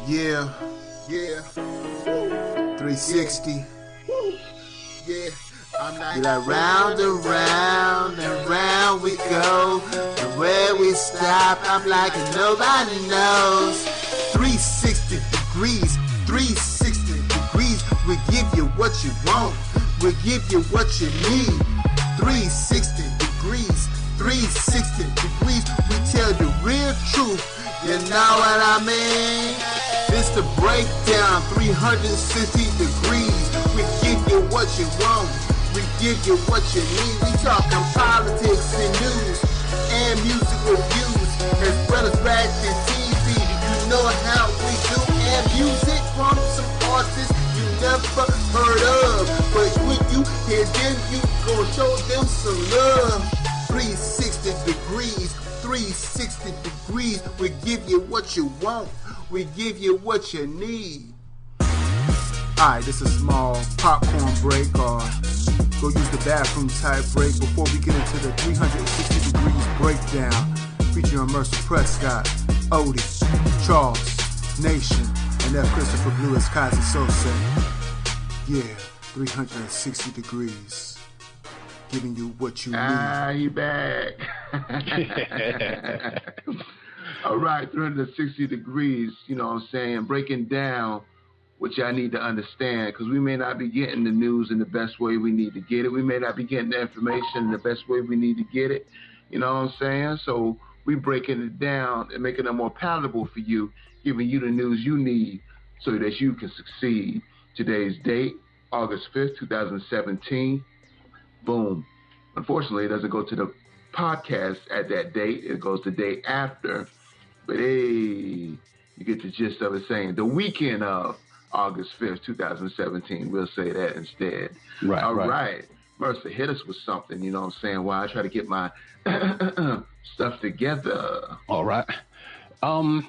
Yeah, yeah, 360. Yeah, I'm like round and round and round we go. And where we stop, I'm like nobody knows. 360 degrees, 360 degrees. We give you what you want, we give you what you need. 360 degrees, 360 degrees. We tell the real truth, you know what I mean? This the breakdown, 360 degrees. We give you what you want, we give you what you need. We talking politics and news and music reviews, as well as rap and TV. You know how we do, and music from some artists you never heard of. But when you hear them, you gon' show them some love. 360 degrees, 360 degrees. We give you what you want, we give you what you need. Alright, this is a small popcorn break or go use the bathroom type break before we get into the 360 degrees breakdown featuring Mercer Prescott, Odie, Charles, Nation, and that Christopher Blue as Kazi Sose. Yeah, 360 degrees. Giving you what you need. You back. All right, 360 degrees, you know what I'm saying, breaking down what y'all need to understand, because we may not be getting the news in the best way we need to get it. We may not be getting the information in the best way we need to get it. You know what I'm saying? So we breaking it down and making it more palatable for you, giving you the news you need so that you can succeed. Today's date, August 5th, 2017. Boom. Unfortunately, it doesn't go to the podcast at that date. It goes the day after. But hey, you get the gist of it, saying the weekend of August 5th, 2017. We'll say that instead. Right. All right. Mercer, hit us with something, you know what I'm saying, while I try to get my stuff together. All right. Off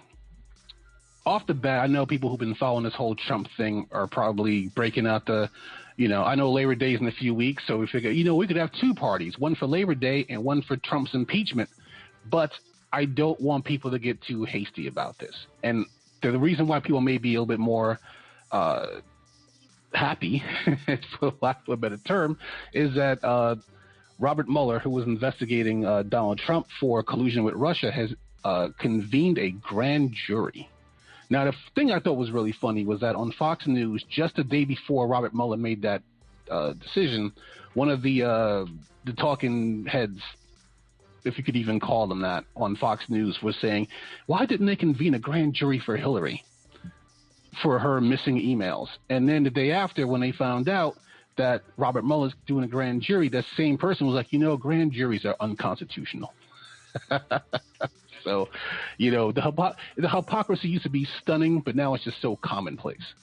the bat, I know people who've been following this whole Trump thing are probably breaking out the, I know Labor Day is in a few weeks, so we figure, we could have two parties, one for Labor Day and one for Trump's impeachment. But I don't want people to get too hasty about this. And the reason why people may be a little bit more happy, for lack of a better term, is that Robert Mueller, who was investigating Donald Trump for collusion with Russia, has convened a grand jury. Now, the thing I thought was really funny was that on Fox News, just the day before Robert Mueller made that decision, one of the talking heads, if you could even call them that, on Fox News was saying, why didn't they convene a grand jury for Hillary for her missing emails? And then the day after, when they found out that Robert Mueller's doing a grand jury, that same person was like, grand juries are unconstitutional. So, the hypocrisy used to be stunning, but now it's just so commonplace,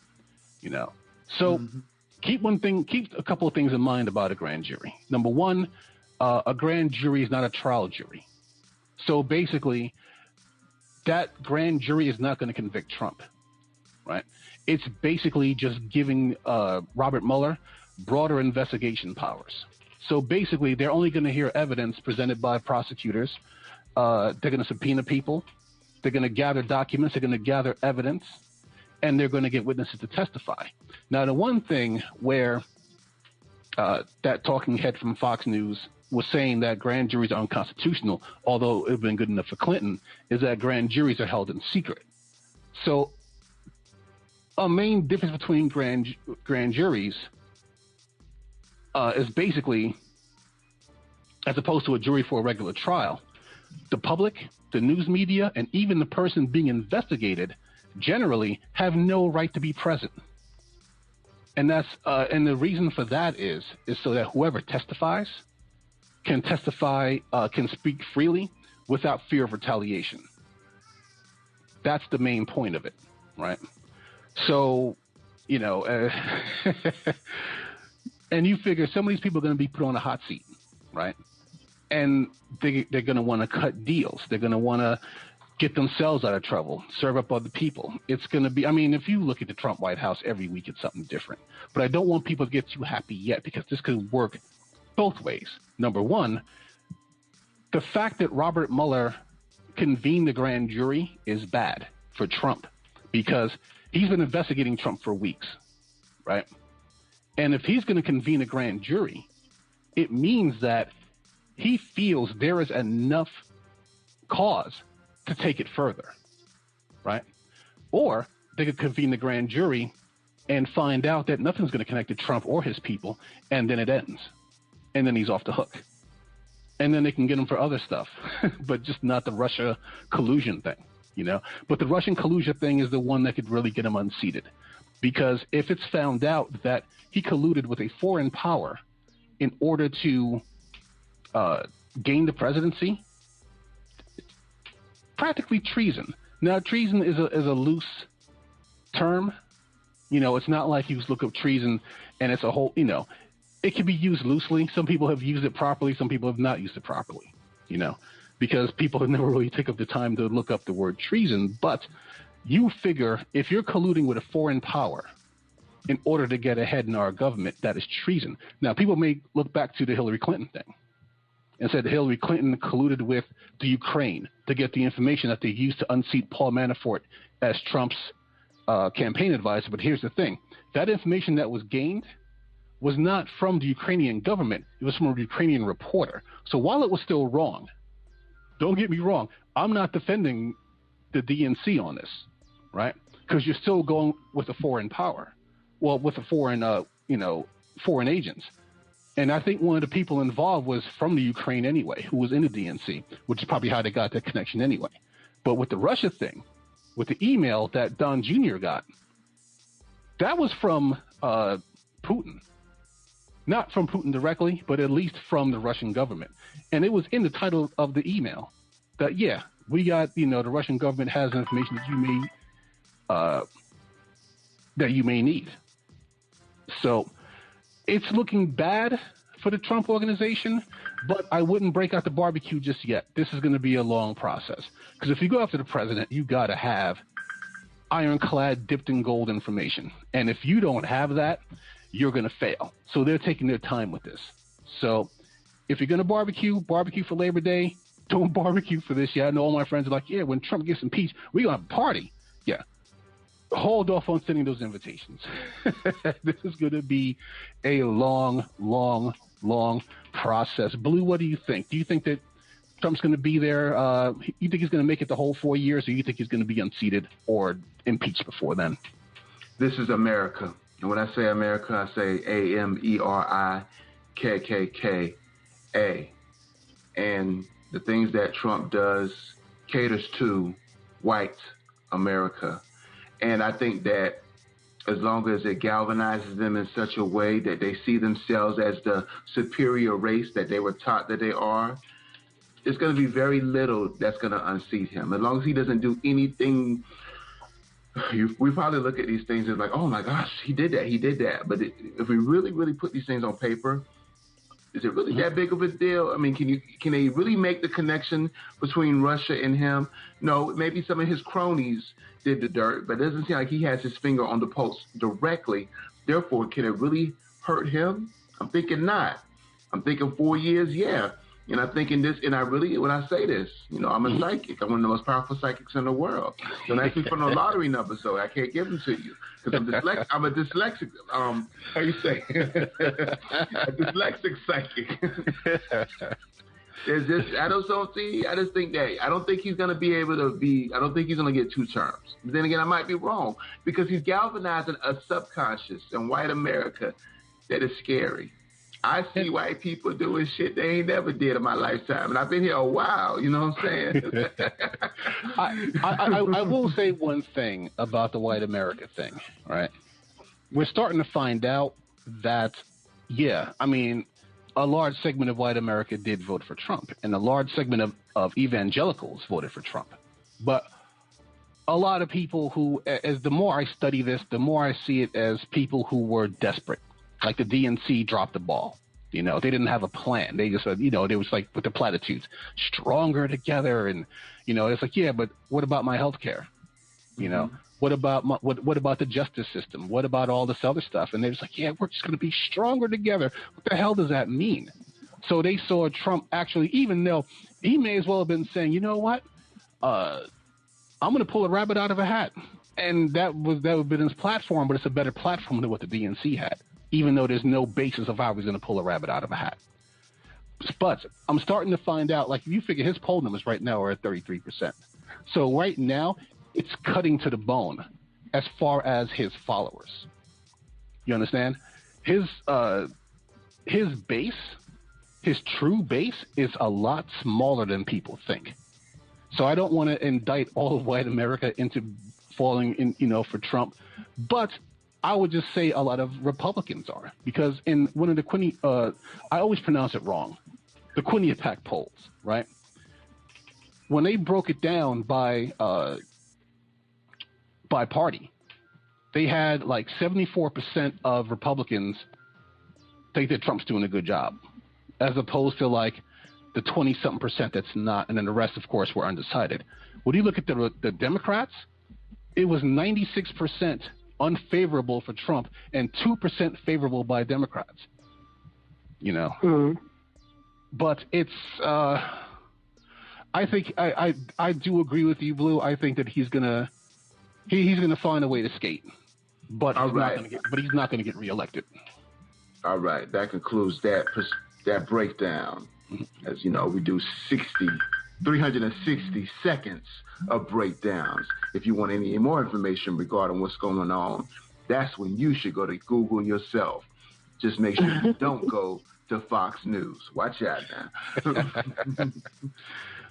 So keep a couple of things in mind about a grand jury. Number one, a grand jury is not a trial jury. So basically, that grand jury is not going to convict Trump, right? It's basically just giving Robert Mueller broader investigation powers. So basically, they're only going to hear evidence presented by prosecutors. They're going to subpoena people. They're going to gather documents. They're going to gather evidence. And they're going to get witnesses to testify. Now, the one thing where that talking head from Fox News was saying that grand juries are unconstitutional, although it would have been good enough for Clinton, is that grand juries are held in secret. So a main difference between grand juries is basically, as opposed to a jury for a regular trial, the public, the news media, and even the person being investigated generally have no right to be present. And that's and the reason for that is so that whoever testifies can speak freely without fear of retaliation. That's the main point of it, right? So, and you figure some of these people are going to be put on a hot seat, right? And they're going to want to cut deals. They're going to want to get themselves out of trouble, serve up other people. It's going to be, if you look at the Trump White House every week, it's something different. But I don't want people to get too happy yet, because this could work both ways. Number one, the fact that Robert Mueller convened the grand jury is bad for Trump, because he's been investigating Trump for weeks, right? And if he's going to convene a grand jury, it means that he feels there is enough cause to take it further, right? Or they could convene the grand jury and find out that nothing's going to connect to Trump or his people, and then it ends. And then he's off the hook. And then they can get him for other stuff, but just not the Russia collusion thing, you know? But the Russian collusion thing is the one that could really get him unseated. Because if it's found out that he colluded with a foreign power in order to gain the presidency, it's practically treason. Now, treason is a loose term. You know, it's not like you look up treason and it's a whole, you know, it can be used loosely. Some people have used it properly. Some people have not used it properly, you know, because people have never really taken up the time to look up the word treason. But you figure if you're colluding with a foreign power in order to get ahead in our government, that is treason. Now, people may look back to the Hillary Clinton thing and said Hillary Clinton colluded with the Ukraine to get the information that they used to unseat Paul Manafort as Trump's campaign advisor. But here's the thing. That information that was gained was not from the Ukrainian government. It was from a Ukrainian reporter. So while it was still wrong, don't get me wrong, I'm not defending the DNC on this, right? Because you're still going with a foreign power. Well, with a foreign, foreign agents. And I think one of the people involved was from the Ukraine anyway, who was in the DNC, which is probably how they got that connection anyway. But with the Russia thing, with the email that Don Jr. got, that was from Putin. Not from Putin directly, but at least from the Russian government. And it was in the title of the email that, yeah, we got, the Russian government has information that you may need. So it's looking bad for the Trump organization, but I wouldn't break out the barbecue just yet. This is going to be a long process. Because if you go after the president, you got to have ironclad, dipped in gold information. And if you don't have that, you're going to fail. So they're taking their time with this. So if you're going to barbecue for Labor Day. Don't barbecue for this. Yeah, I know all my friends are like, yeah, when Trump gets impeached, we're going to have a party. Yeah. Hold off on sending those invitations. This is going to be a long, long, long process. Blue, what do you think? Do you think that Trump's going to be there? You think he's going to make it the whole 4 years, or you think he's going to be unseated or impeached before then? This is America. And when I say America, I say AMERIKKA. And the things that Trump does caters to white America. And I think that as long as it galvanizes them in such a way that they see themselves as the superior race that they were taught that they are, there's going to be very little that's going to unseat him. As long as he doesn't do anything, we probably look at these things as like, oh my gosh, he did that. But if we really, really put these things on paper, is it really that big of a deal? I mean, can they really make the connection between Russia and him? No, maybe some of his cronies did the dirt, but it doesn't seem like he has his finger on the pulse directly. Therefore, can it really hurt him? I'm thinking not. I'm thinking 4 years, yeah. And I'm thinking this, and I really, when I say this, I'm a psychic. I'm one of the most powerful psychics in the world. Don't ask me for no lottery number, so I can't give them to you. Because I'm a dyslexic, how you say? A dyslexic psychic. I don't think he's going to be able to be, I don't think he's going to get 2 terms. But then again, I might be wrong, because he's galvanizing a subconscious in white America that is scary. I see white people doing shit they ain't never did in my lifetime, and I've been here a while. You know what I'm saying? I will say one thing about the white America thing, right? We're starting to find out that, yeah, I mean, a large segment of white America did vote for Trump, and a large segment of evangelicals voted for Trump. But a lot of people who, as the more I study this, the more I see it as people who were desperate. Like the DNC dropped the ball. They didn't have a plan. They just said, they was like with the platitudes, stronger together. And, it's like, yeah, but what about my health care? What about what about the justice system? What about all this other stuff? And they're just like, yeah, we're just going to be stronger together. What the hell does that mean? So they saw Trump actually, even though he may as well have been saying, you know what? I'm going to pull a rabbit out of a hat. And that would have been his platform, but it's a better platform than what the DNC had, even though there's no basis of how he's going to pull a rabbit out of a hat. But I'm starting to find out, like, if you figure his poll numbers right now are at 33%. So right now, it's cutting to the bone as far as his followers. You understand? His base, his true base, is a lot smaller than people think. So I don't want to indict all of white America into falling in, for Trump, but I would just say a lot of Republicans are, because in one of the I always pronounce it wrong, the Quinnipiac polls, right? When they broke it down by party, they had like 74% of Republicans think that Trump's doing a good job, as opposed to like the 20-something% that's not, and then the rest, of course, were undecided. When you look at the Democrats, it was 96% unfavorable for Trump and 2% favorable by Democrats. Mm-hmm. But it's I think I do agree with you, Blue. I think that he's gonna find a way to skate, but he's not gonna get reelected. All right, that concludes that breakdown. As you know, we do 360 seconds of breakdowns. If you want any more information regarding what's going on, that's when you should go to Google yourself. Just make sure you don't go to Fox News. Watch out now.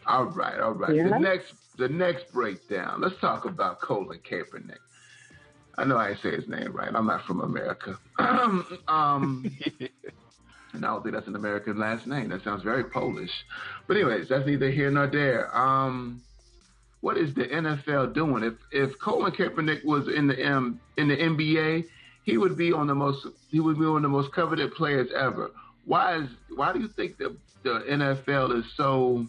All right. Yeah. The next breakdown. Let's talk about Colin Kaepernick. I know I didn't say his name right. I'm not from America. And I don't think that's an American last name. That sounds very Polish. But anyways, that's neither here nor there. What is the NFL doing? If Colin Kaepernick was in the NBA, he would be one of the most coveted players ever. Why do you think the NFL is so,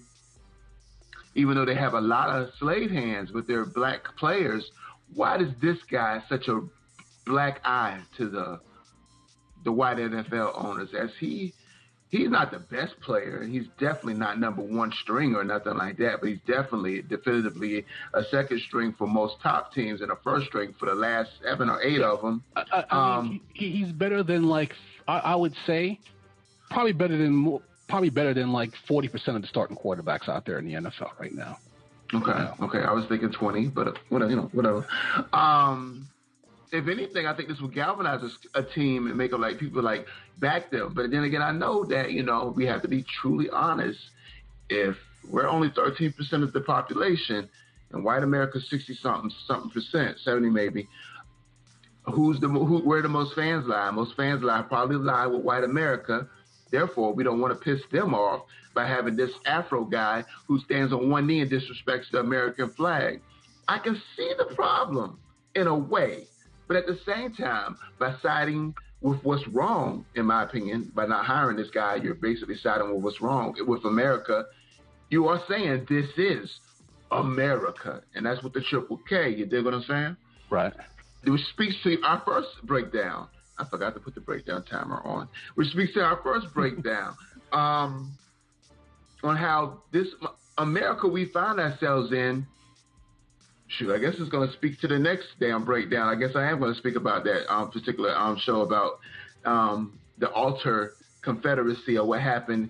even though they have a lot of slave hands with their black players, why does this guy such a black eye to the white NFL owners? As he's not the best player. He's definitely not number one string or nothing like that, but he's definitively a second string for most top teams and a first string for the last 7 or 8 of them. I mean, he's better than, like, I would say, probably better than like 40% of the starting quarterbacks out there in the NFL right now. Okay. I was thinking 20, but whatever. If anything, I think this will galvanize a team and make them like people like back them. But then again, I know that, we have to be truly honest. If we're only 13% of the population and white America's 60-something percent, 70 maybe, where the most fans lie? Most fans probably lie with white America. Therefore, we don't want to piss them off by having this Afro guy who stands on one knee and disrespects the American flag. I can see the problem in a way. But at the same time, by siding with what's wrong, in my opinion, by not hiring this guy, you're basically siding with what's wrong with America. You are saying this is America. And that's what the Triple K, you dig what I'm saying? Right. Which speaks to our first breakdown. I forgot to put the breakdown timer on. Which speaks to our first breakdown on how this America we find ourselves in. Shoot, I guess it's going to speak to the next damn breakdown. I guess I am going to speak about that particular show about the alter Confederacy, or what happened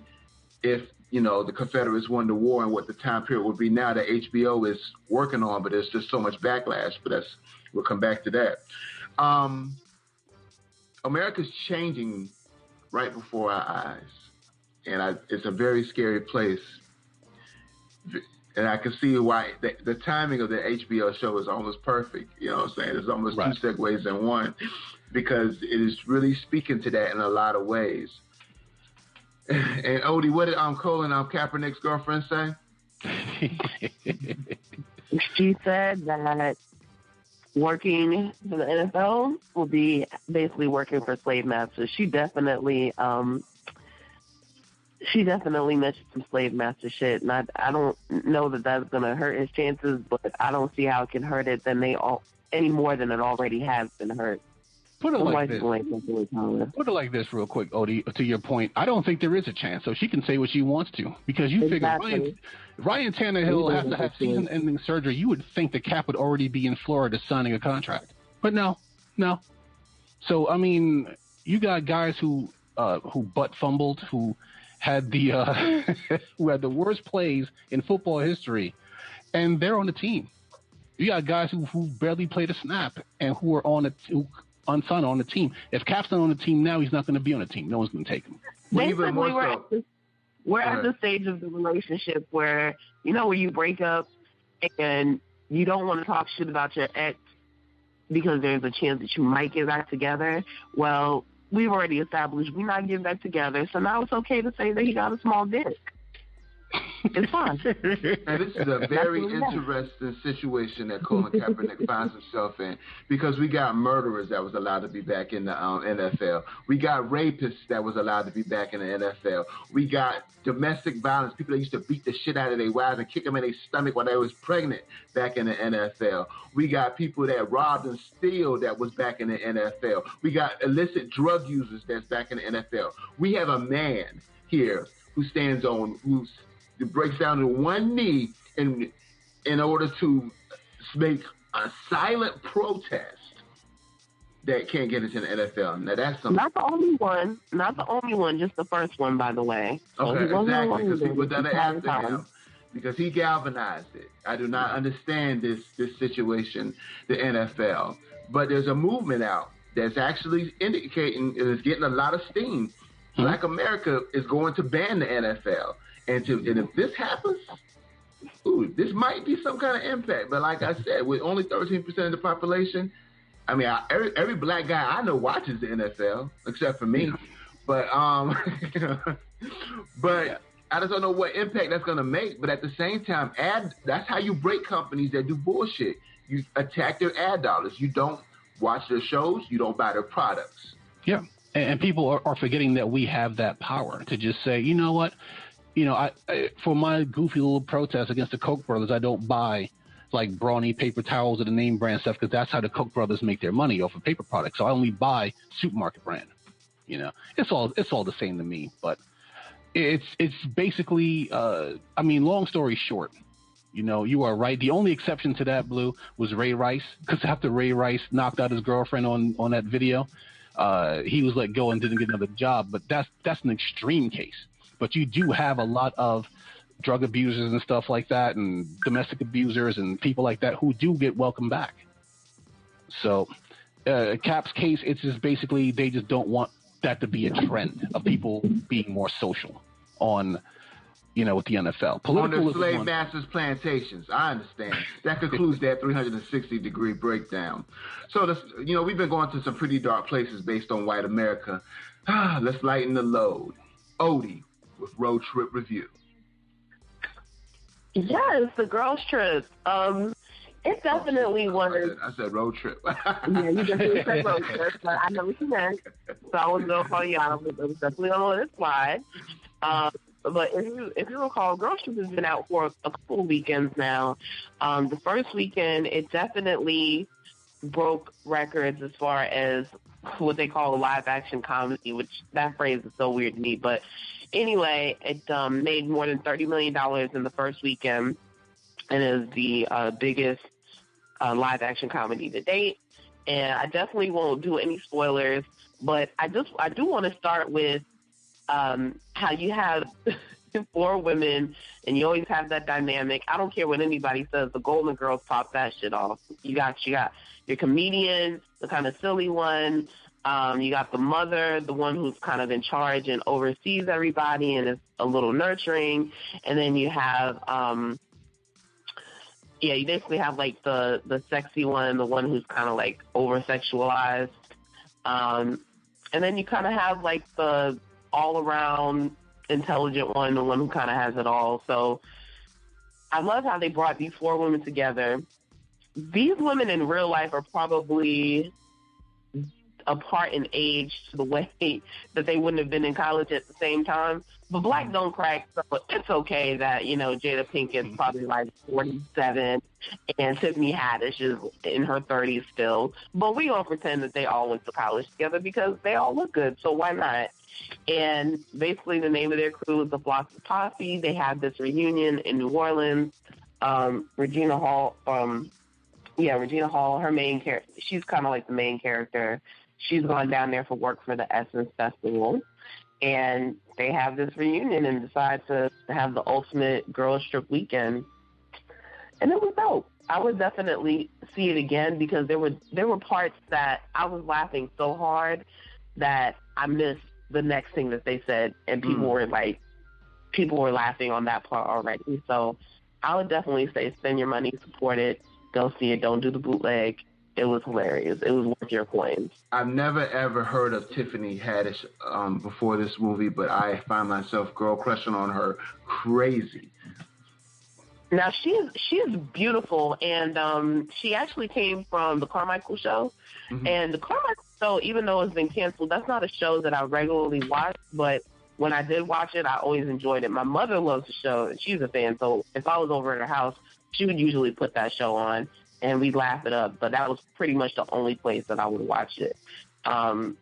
if, the Confederates won the war, and what the time period would be now that HBO is working on, but there's just so much backlash. But we'll come back to that. America's changing right before our eyes, and it's a very scary place. And I can see why the timing of the HBO show is almost perfect. You know what I'm saying? There's almost right. 2 segues in one, because it is really speaking to that in a lot of ways. And Odie, what did Colin Kaepernick's girlfriend say? She said that working for the NFL will be basically working for slave masters. She definitely mentioned some slave master shit, and I don't know that that's going to hurt his chances, but I don't see how it can hurt it any more than it already has been hurt. Put it like this. Put it like this real quick, Odie, to your point. I don't think there is a chance, so she can say what she wants to. Because you figure Ryan Tannehill has to have season-ending surgery. You would think the Cap would already be in Florida signing a contract. But no. So, I mean, you got guys who butt fumbled, who had the who had the worst plays in football history, and they're on the team. You got guys who barely played a snap and who are unsigned on the team. If Cap's not on the team now, he's not going to be on the team. No one's going to take him. Basically, we're at the stage of the relationship where, where you break up and you don't want to talk shit about your ex because there's a chance that you might get back together. Well, we've already established we're not getting back together, so now it's okay to say that he got a small dick. It's fine. And this is a very interesting situation that Colin Kaepernick finds himself in, because we got murderers that was allowed to be back in the NFL. We got rapists that was allowed to be back in the NFL. We got domestic violence, people that used to beat the shit out of their wives and kick them in their stomach while they was pregnant back in the NFL. We got people that robbed and steal that was back in the NFL. We got illicit drug users that's back in the NFL. We have a man here who breaks down to one knee in order to make a silent protest that can't get into the NFL. Now that's something. Not the only one, just the first one, by the way. Okay, exactly, because people done it after him, because he galvanized it. I do not understand this situation, the NFL. But there's a movement out that's actually indicating, and it's getting a lot of steam. Black America is going to ban the NFL. And if this happens, this might be some kind of impact. But like I said, with only 13% of the population, I mean, every black guy I know watches the NFL, except for me. But but I just don't know what impact that's going to make. But at the same time, that's how you break companies that do bullshit. You attack their ad dollars. You don't watch their shows. You don't buy their products. Yeah. And people are forgetting that we have that power to just say, you know what? I for my goofy little protest against the Koch Brothers, I don't buy like Brawny paper towels or the name brand stuff, because that's how the Koch Brothers make their money off of paper products. So I only buy supermarket brand. It's all the same to me. But it's basically, long story short, you are right. The only exception to that, Blue, was Ray Rice, because after Ray Rice knocked out his girlfriend on that video, he was let go and didn't get another job. But that's an extreme case. But you do have a lot of drug abusers and stuff like that, and domestic abusers and people like that who do get welcome back. So Cap's case, it's just basically they just don't want that to be a trend of people being more social on, with the NFL. Political on the slave masters' plantations. I understand. That concludes that 360-degree breakdown. So, we've been going to some pretty dark places based on white America. Let's lighten the load. Odie with Road Trip Review. Yes, the girls' trip. It definitely was. I said road trip. Yeah, you definitely said road trip, but I know what you meant. So I was going to call you out. It was definitely on this slide. But if you recall, Girls Trip has been out for a couple of weekends now. The first weekend, it definitely broke records as far as what they call a live-action comedy, which that phrase is so weird to me. But anyway, it made more than $30 million in the first weekend, and is the biggest live-action comedy to date. And I definitely won't do any spoilers, but I do want to start with how you have 4 women, and you always have that dynamic. I don't care what anybody says. The Golden Girls pop that shit off. You got your comedian, the kind of silly one. You got the mother, the one who's kind of in charge and oversees everybody and is a little nurturing. And then you have, you basically have like the sexy one, the one who's kind of like over-sexualized. And then you kind of have like the all-around intelligent one, the one who kind of has it all. So I love how they brought these 4 women together. These women in real life are probably apart in age to the way that they wouldn't have been in college at the same time. But Black don't crack, so it's okay that, Jada Pinkett's probably like 47 and Tiffany Haddish is in her 30s still. But we all pretend that they all went to college together because they all look good, so why not? And basically the name of their crew is the Flossy Posse. They have this reunion in New Orleans. Regina Hall, her main character, she's kind of like the main character. She's gone down there for work for the Essence Festival. And they have this reunion and decide to have the ultimate girls trip weekend. And it was dope. I would definitely see it again because there were parts that I was laughing so hard that I missed the next thing that they said, and people were laughing on that part already. So I would definitely say spend your money, support it, go see it, don't do the bootleg. It was hilarious. It was worth your coins. I've never, ever heard of Tiffany Haddish before this movie, but I find myself girl crushing on her crazy. Now, she is beautiful, and she actually came from the Carmichael Show. Mm-hmm. And the Carmichael Show, even though it's been canceled, that's not a show that I regularly watch, but when I did watch it, I always enjoyed it. My mother loves the show, and she's a fan, so if I was over at her house, she would usually put that show on. And we'd laugh it up, but that was pretty much the only place that I would watch it.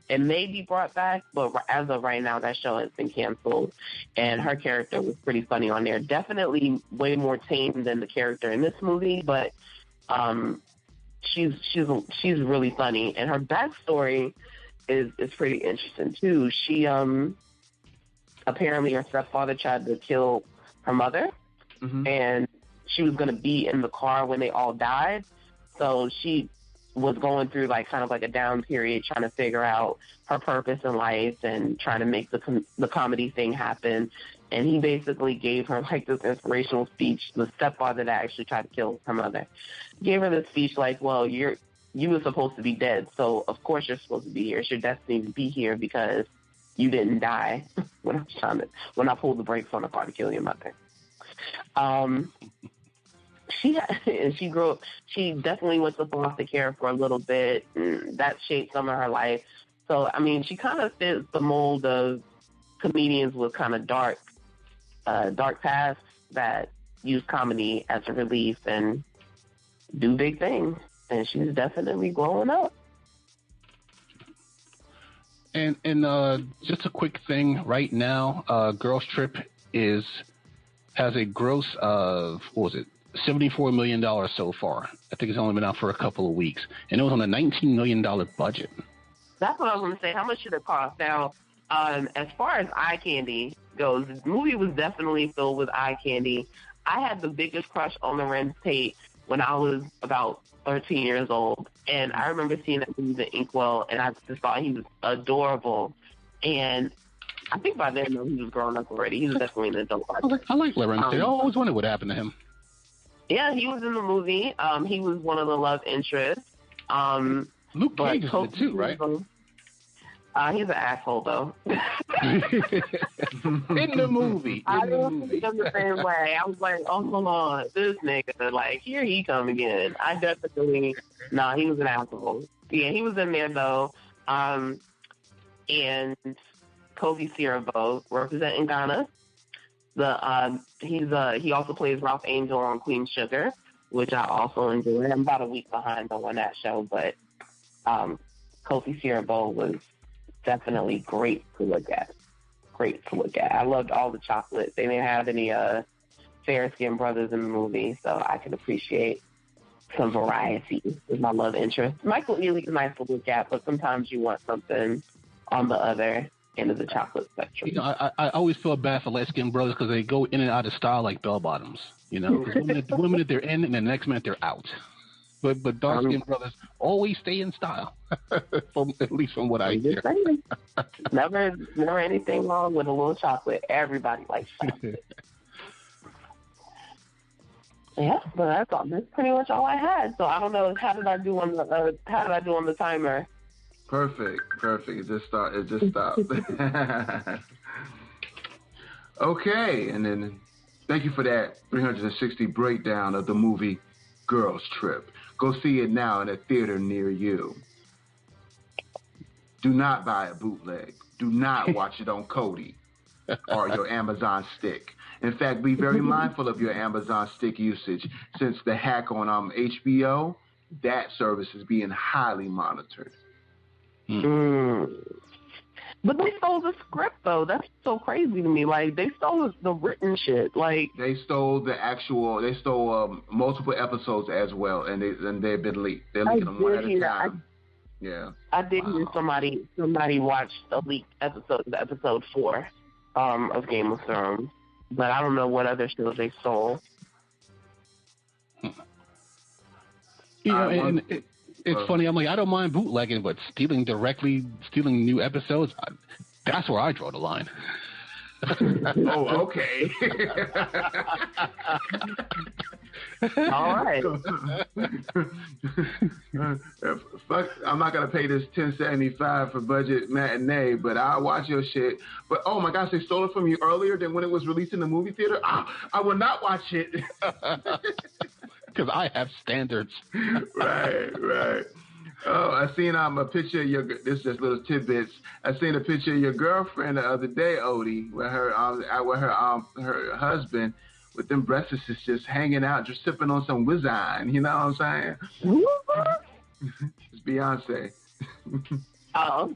It may be brought back, but as of right now, that show has been canceled. And her character was pretty funny on there. Definitely way more tame than the character in this movie, but she's really funny. And her backstory is pretty interesting too. She apparently her stepfather tried to kill her mother, and she was going to be in the car when they all died. So she was going through kind of a down period, trying to figure out her purpose in life and trying to make the comedy thing happen. And he basically gave her this inspirational speech, the stepfather that actually tried to kill her mother. Gave her this speech well, you were supposed to be dead. So of course you're supposed to be here. It's your destiny to be here because you didn't die when I pulled the brakes on the car to kill your mother. She grew up. She definitely went to foster care for a little bit, and that shaped some of her life. So, I mean, she kind of fits the mold of comedians with kind of dark pasts that use comedy as a relief and do big things. And she's definitely growing up. And just a quick thing right now, Girls Trip has a gross of, what was it, $74 million so far. I think it's only been out for a couple of weeks. And it was on a $19 million budget. That's what I was going to say. How much should it cost? Now, as far as eye candy goes, the movie was definitely filled with eye candy. I had the biggest crush on Lorenz Tate when I was about 13 years old. And I remember seeing that movie, The Inkwell, and I just thought he was adorable. And I think by then, he was grown up already. He was definitely an adult. I like Lorenz Tate. I always wondered what happened to him. Yeah, he was in the movie. He was one of the love interests. Luke Cage is in it too, right? He's an asshole, though. In the movie. I didn't see him the same way. I was like, oh, hold on. This nigga, here he come again. I definitely, he was an asshole. Yeah, he was in there, though. And Kobe Sierra representing Ghana. He also plays Ralph Angel on Queen Sugar, which I also enjoy. I'm about a week behind on that show, but Kofi Sierra was definitely great to look at. I loved all the chocolate. They didn't have any fair-skinned brothers in the movie, so I can appreciate some variety with my love interest. Michael Ealy is nice to look at, but sometimes you want something on the other end of the chocolate spectrum. I always feel bad for light-skinned brothers because they go in and out of style like bell-bottoms. Because women they're in, and the next minute they're out. But dark-skinned brothers always stay in style, at least from what I hear. Never anything wrong with a little chocolate. Everybody likes chocolate. Yeah, but that's all. That's pretty much all I had. So I don't know. How did I do on the timer? Perfect. It just stopped. Okay, and then thank you for that 360 breakdown of the movie Girls Trip. Go see it now in a theater near you. Do not buy a bootleg. Do not watch it on Kodi or your Amazon stick. In fact, be very mindful of your Amazon stick usage, since the hack on HBO, that service is being highly monitored. But they stole the script, though. That's so crazy to me. Like, they stole the written shit. Like, they stole multiple episodes as well, and they've been leaked. They're leaking them one at a time. I did hear somebody watched a leaked episode 4 of Game of Thrones, but I don't know what other shows they stole. It's funny. I'm like, I don't mind bootlegging, but stealing new episodes, that's where I draw the line. Oh, okay. All right. Fuck, I'm not gonna pay this $10.75 for budget matinee, but I'll watch your shit. But oh my gosh, they stole it from you earlier than when it was released in the movie theater. I will not watch it. Because I have standards. Right. Oh, I seen a picture of this is just little tidbits. I seen a picture of your girlfriend the other day, Odie, with her husband, with them breasts just hanging out, just sipping on some Wizine. You know what I'm saying? It's Beyonce. Oh.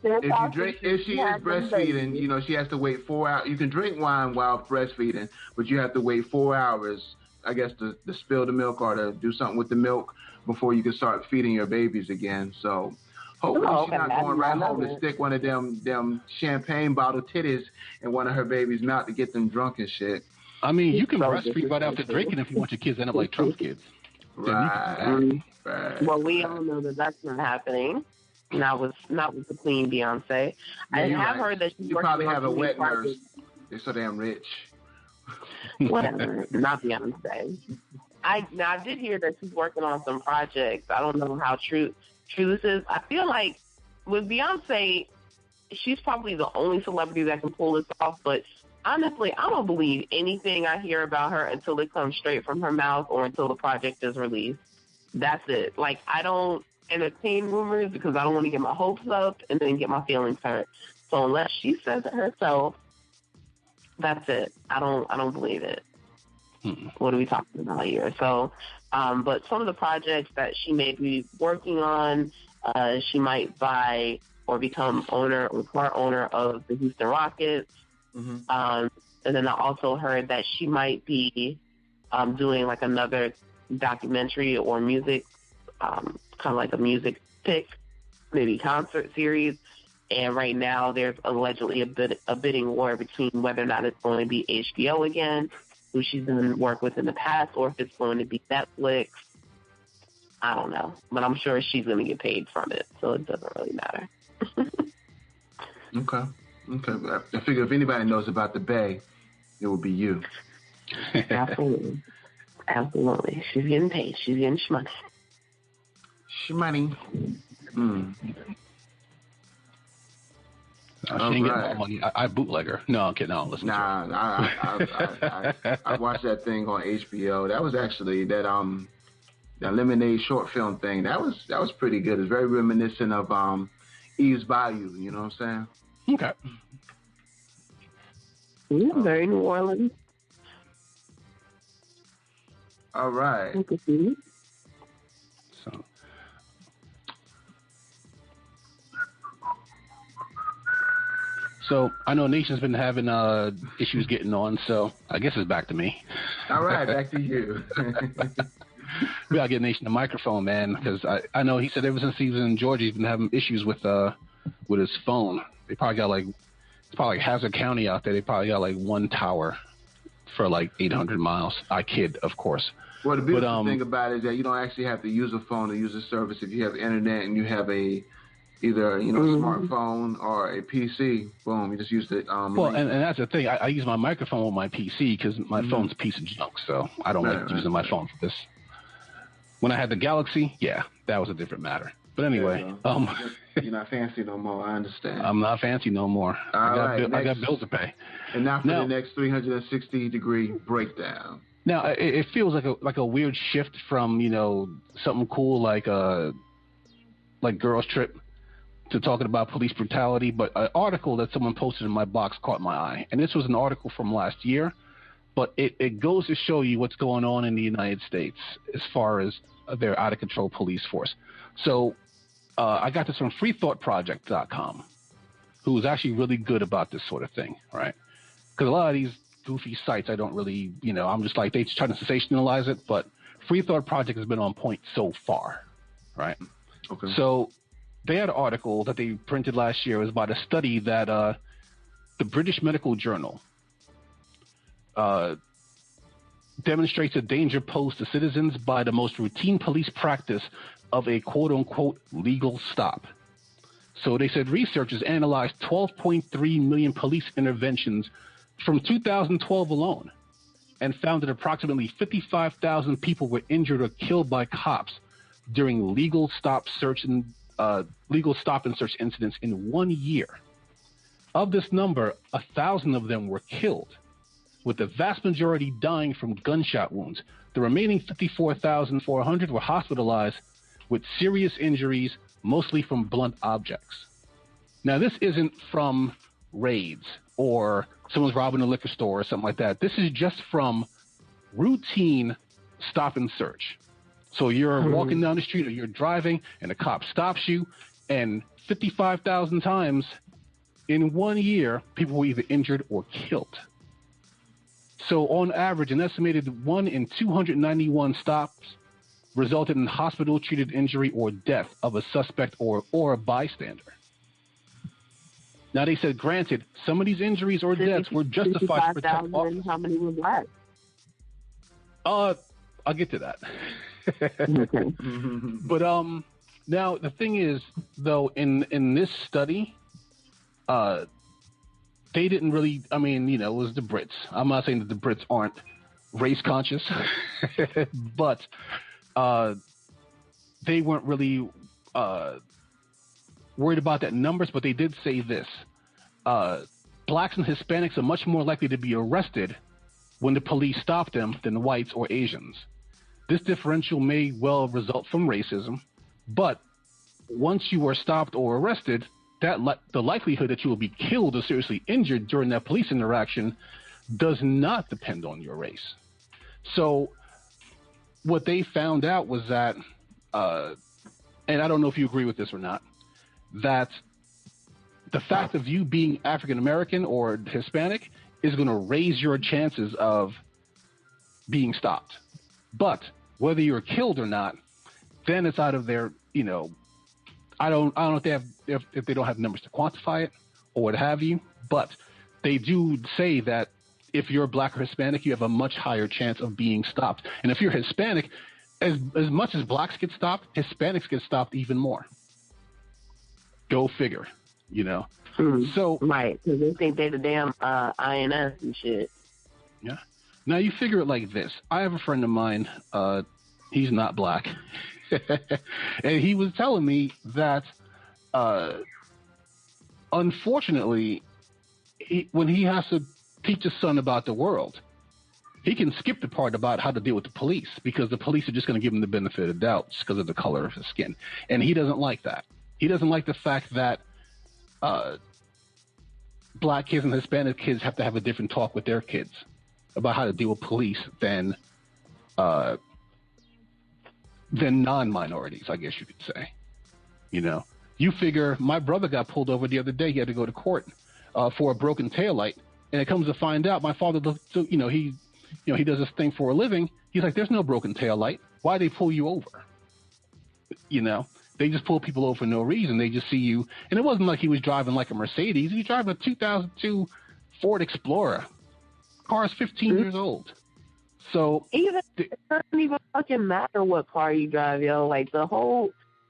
If she is breastfeeding, she has to wait 4 hours. You can drink wine while breastfeeding, but you have to wait 4 hours, I guess, to spill the milk or to do something with the milk before you can start feeding your babies again. So hopefully she's not going right home to stick one of them champagne bottle titties in one of her babies' mouth to get them drunk and shit. I mean, you can breastfeed right after drinking if you want your kids to end up like Trump's kids. Right. Well, we all know that that's not happening. Not with the Queen Beyonce. I have heard that she's probably have a wet nurse. They're so damn rich. Whatever, not Beyonce. I did hear that she's working on some projects. I don't know how true this is. I feel like with Beyonce, she's probably the only celebrity that can pull this off. But honestly, I don't believe anything I hear about her until it comes straight from her mouth or until the project is released. That's it. Like, I don't entertain rumors because I don't want to get my hopes up and then get my feelings hurt. So unless she says it herself, that's it. I don't believe it. What are we talking about here? So, but some of the projects that she may be working on, she might buy or become owner or part owner of the Houston Rockets. And then I also heard that she might be doing like another documentary or music, kind of like a music pick, maybe concert series. And right now there's allegedly a bidding war between whether or not it's going to be HBO again, who she's been work with in the past, or if it's going to be Netflix. I don't know, but I'm sure she's going to get paid from it, so it doesn't really matter. Okay. I figure if anybody knows about the Bay, it will be you. Absolutely. She's getting paid. She's getting shmoney. Shmoney. She ain't getting my money. I bootleg her. No, I'm kidding. No, listen. I watched that thing on HBO. That was actually that Lemonade short film thing. That was pretty good. It's very reminiscent of Eve's Bayou. You know what I'm saying? Okay. Very New Orleans. All right. So I know Nation's been having issues getting on, so I guess it's back to me. All right, back to you. We gotta get Nation the microphone, man, because I know he said ever since he was in Georgia, he's been having issues with his phone. They probably got it's probably like Hazard County out there. They probably got like one tower for like 800 miles. I kid, of course. Well, the beautiful thing about it is that you don't actually have to use a phone to use a service if you have internet and you have either a smartphone or a PC. Boom, you just use it. Well, and that's the thing. I use my microphone with my PC because my phone's a piece of junk, so I don't like using my phone for this. When I had the Galaxy, yeah, that was a different matter. But anyway, you're not fancy no more. I understand. I'm not fancy no more. I got bills to pay. And now for the next 360-degree breakdown. Now it feels like a weird shift from something cool like Girls Trip to talking about police brutality, but an article that someone posted in my box caught my eye, and this was an article from last year, but it goes to show you what's going on in the United States as far as their out of control police force. So I got this from freethoughtproject.com, who is actually really good about this sort of thing, right? Because a lot of these goofy sites, I don't really, I'm just like, they try to sensationalize it, but Free Thought Project has been on point so far, right? Okay. So they had an article that they printed last year. It was about a study that the British Medical Journal demonstrates a danger posed to citizens by the most routine police practice of a quote-unquote legal stop. So they said researchers analyzed 12.3 million police interventions from 2012 alone and found that approximately 55,000 people were injured or killed by cops during legal stop and search incidents in 1 year. Of this number, 1,000 of them were killed, with the vast majority dying from gunshot wounds. The remaining 54,400 were hospitalized with serious injuries, mostly from blunt objects. Now, this isn't from raids or someone's robbing a liquor store or something like that. This is just from routine stop and search. So you're walking down the street or you're driving and a cop stops you, and 55,000 times in 1 year, people were either injured or killed. So on average, an estimated 1 in 291 stops resulted in hospital-treated injury or death of a suspect or a bystander. Now, they said, granted, some of these injuries or deaths were justified to protect officers. How many were black? I'll get to that. Okay. But now the thing is, though, in this study, they didn't really. I mean, it was the Brits. I'm not saying that the Brits aren't race conscious, but they weren't really worried about that numbers. But they did say this: blacks and Hispanics are much more likely to be arrested when the police stop them than whites or Asians. This differential may well result from racism, but once you are stopped or arrested, the likelihood that you will be killed or seriously injured during that police interaction does not depend on your race. So what they found out was that, and I don't know if you agree with this or not, that the fact of you being African American or Hispanic is going to raise your chances of being stopped. But whether you're killed or not, then it's out of their, I don't know if they don't have numbers to quantify it or what have you, but they do say that if you're black or Hispanic, you have a much higher chance of being stopped. And if you're Hispanic, as much as blacks get stopped, Hispanics get stopped even more. Go figure, So right, because they think they're the damn INS and shit. Yeah. Now, you figure it like this. I have a friend of mine. He's not black. And he was telling me that, unfortunately, when he has to teach his son about the world, he can skip the part about how to deal with the police because the police are just going to give him the benefit of the doubt just because of the color of his skin. And he doesn't like that. He doesn't like the fact that black kids and Hispanic kids have to have a different talk with their kids about how to deal with police than non-minorities, I guess you could say. You figure my brother got pulled over the other day. He had to go to court for a broken taillight, and it comes to find out my father, he does this thing for a living. He's like, "There's no broken taillight. Why they pull you over?" They just pull people over for no reason. They just see you, and it wasn't like he was driving like a Mercedes. He was driving a 2002 Ford Explorer. Car is 15 years old. So it doesn't even fucking matter what car you drive, yo. Like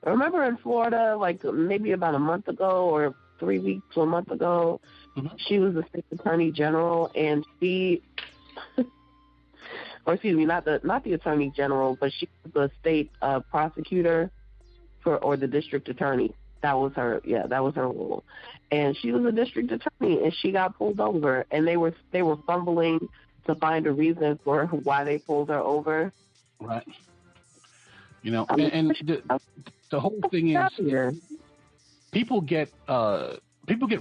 remember in Florida, like maybe about a month ago or 3 weeks to a month ago, she was the state attorney general, and she, or excuse me, not the attorney general, but she was the state prosecutor or the district attorney. That was her. Yeah, that was her role. And she was a district attorney, and she got pulled over, and they were fumbling to find a reason for why they pulled her over. Right. You know, and the whole thing is, people get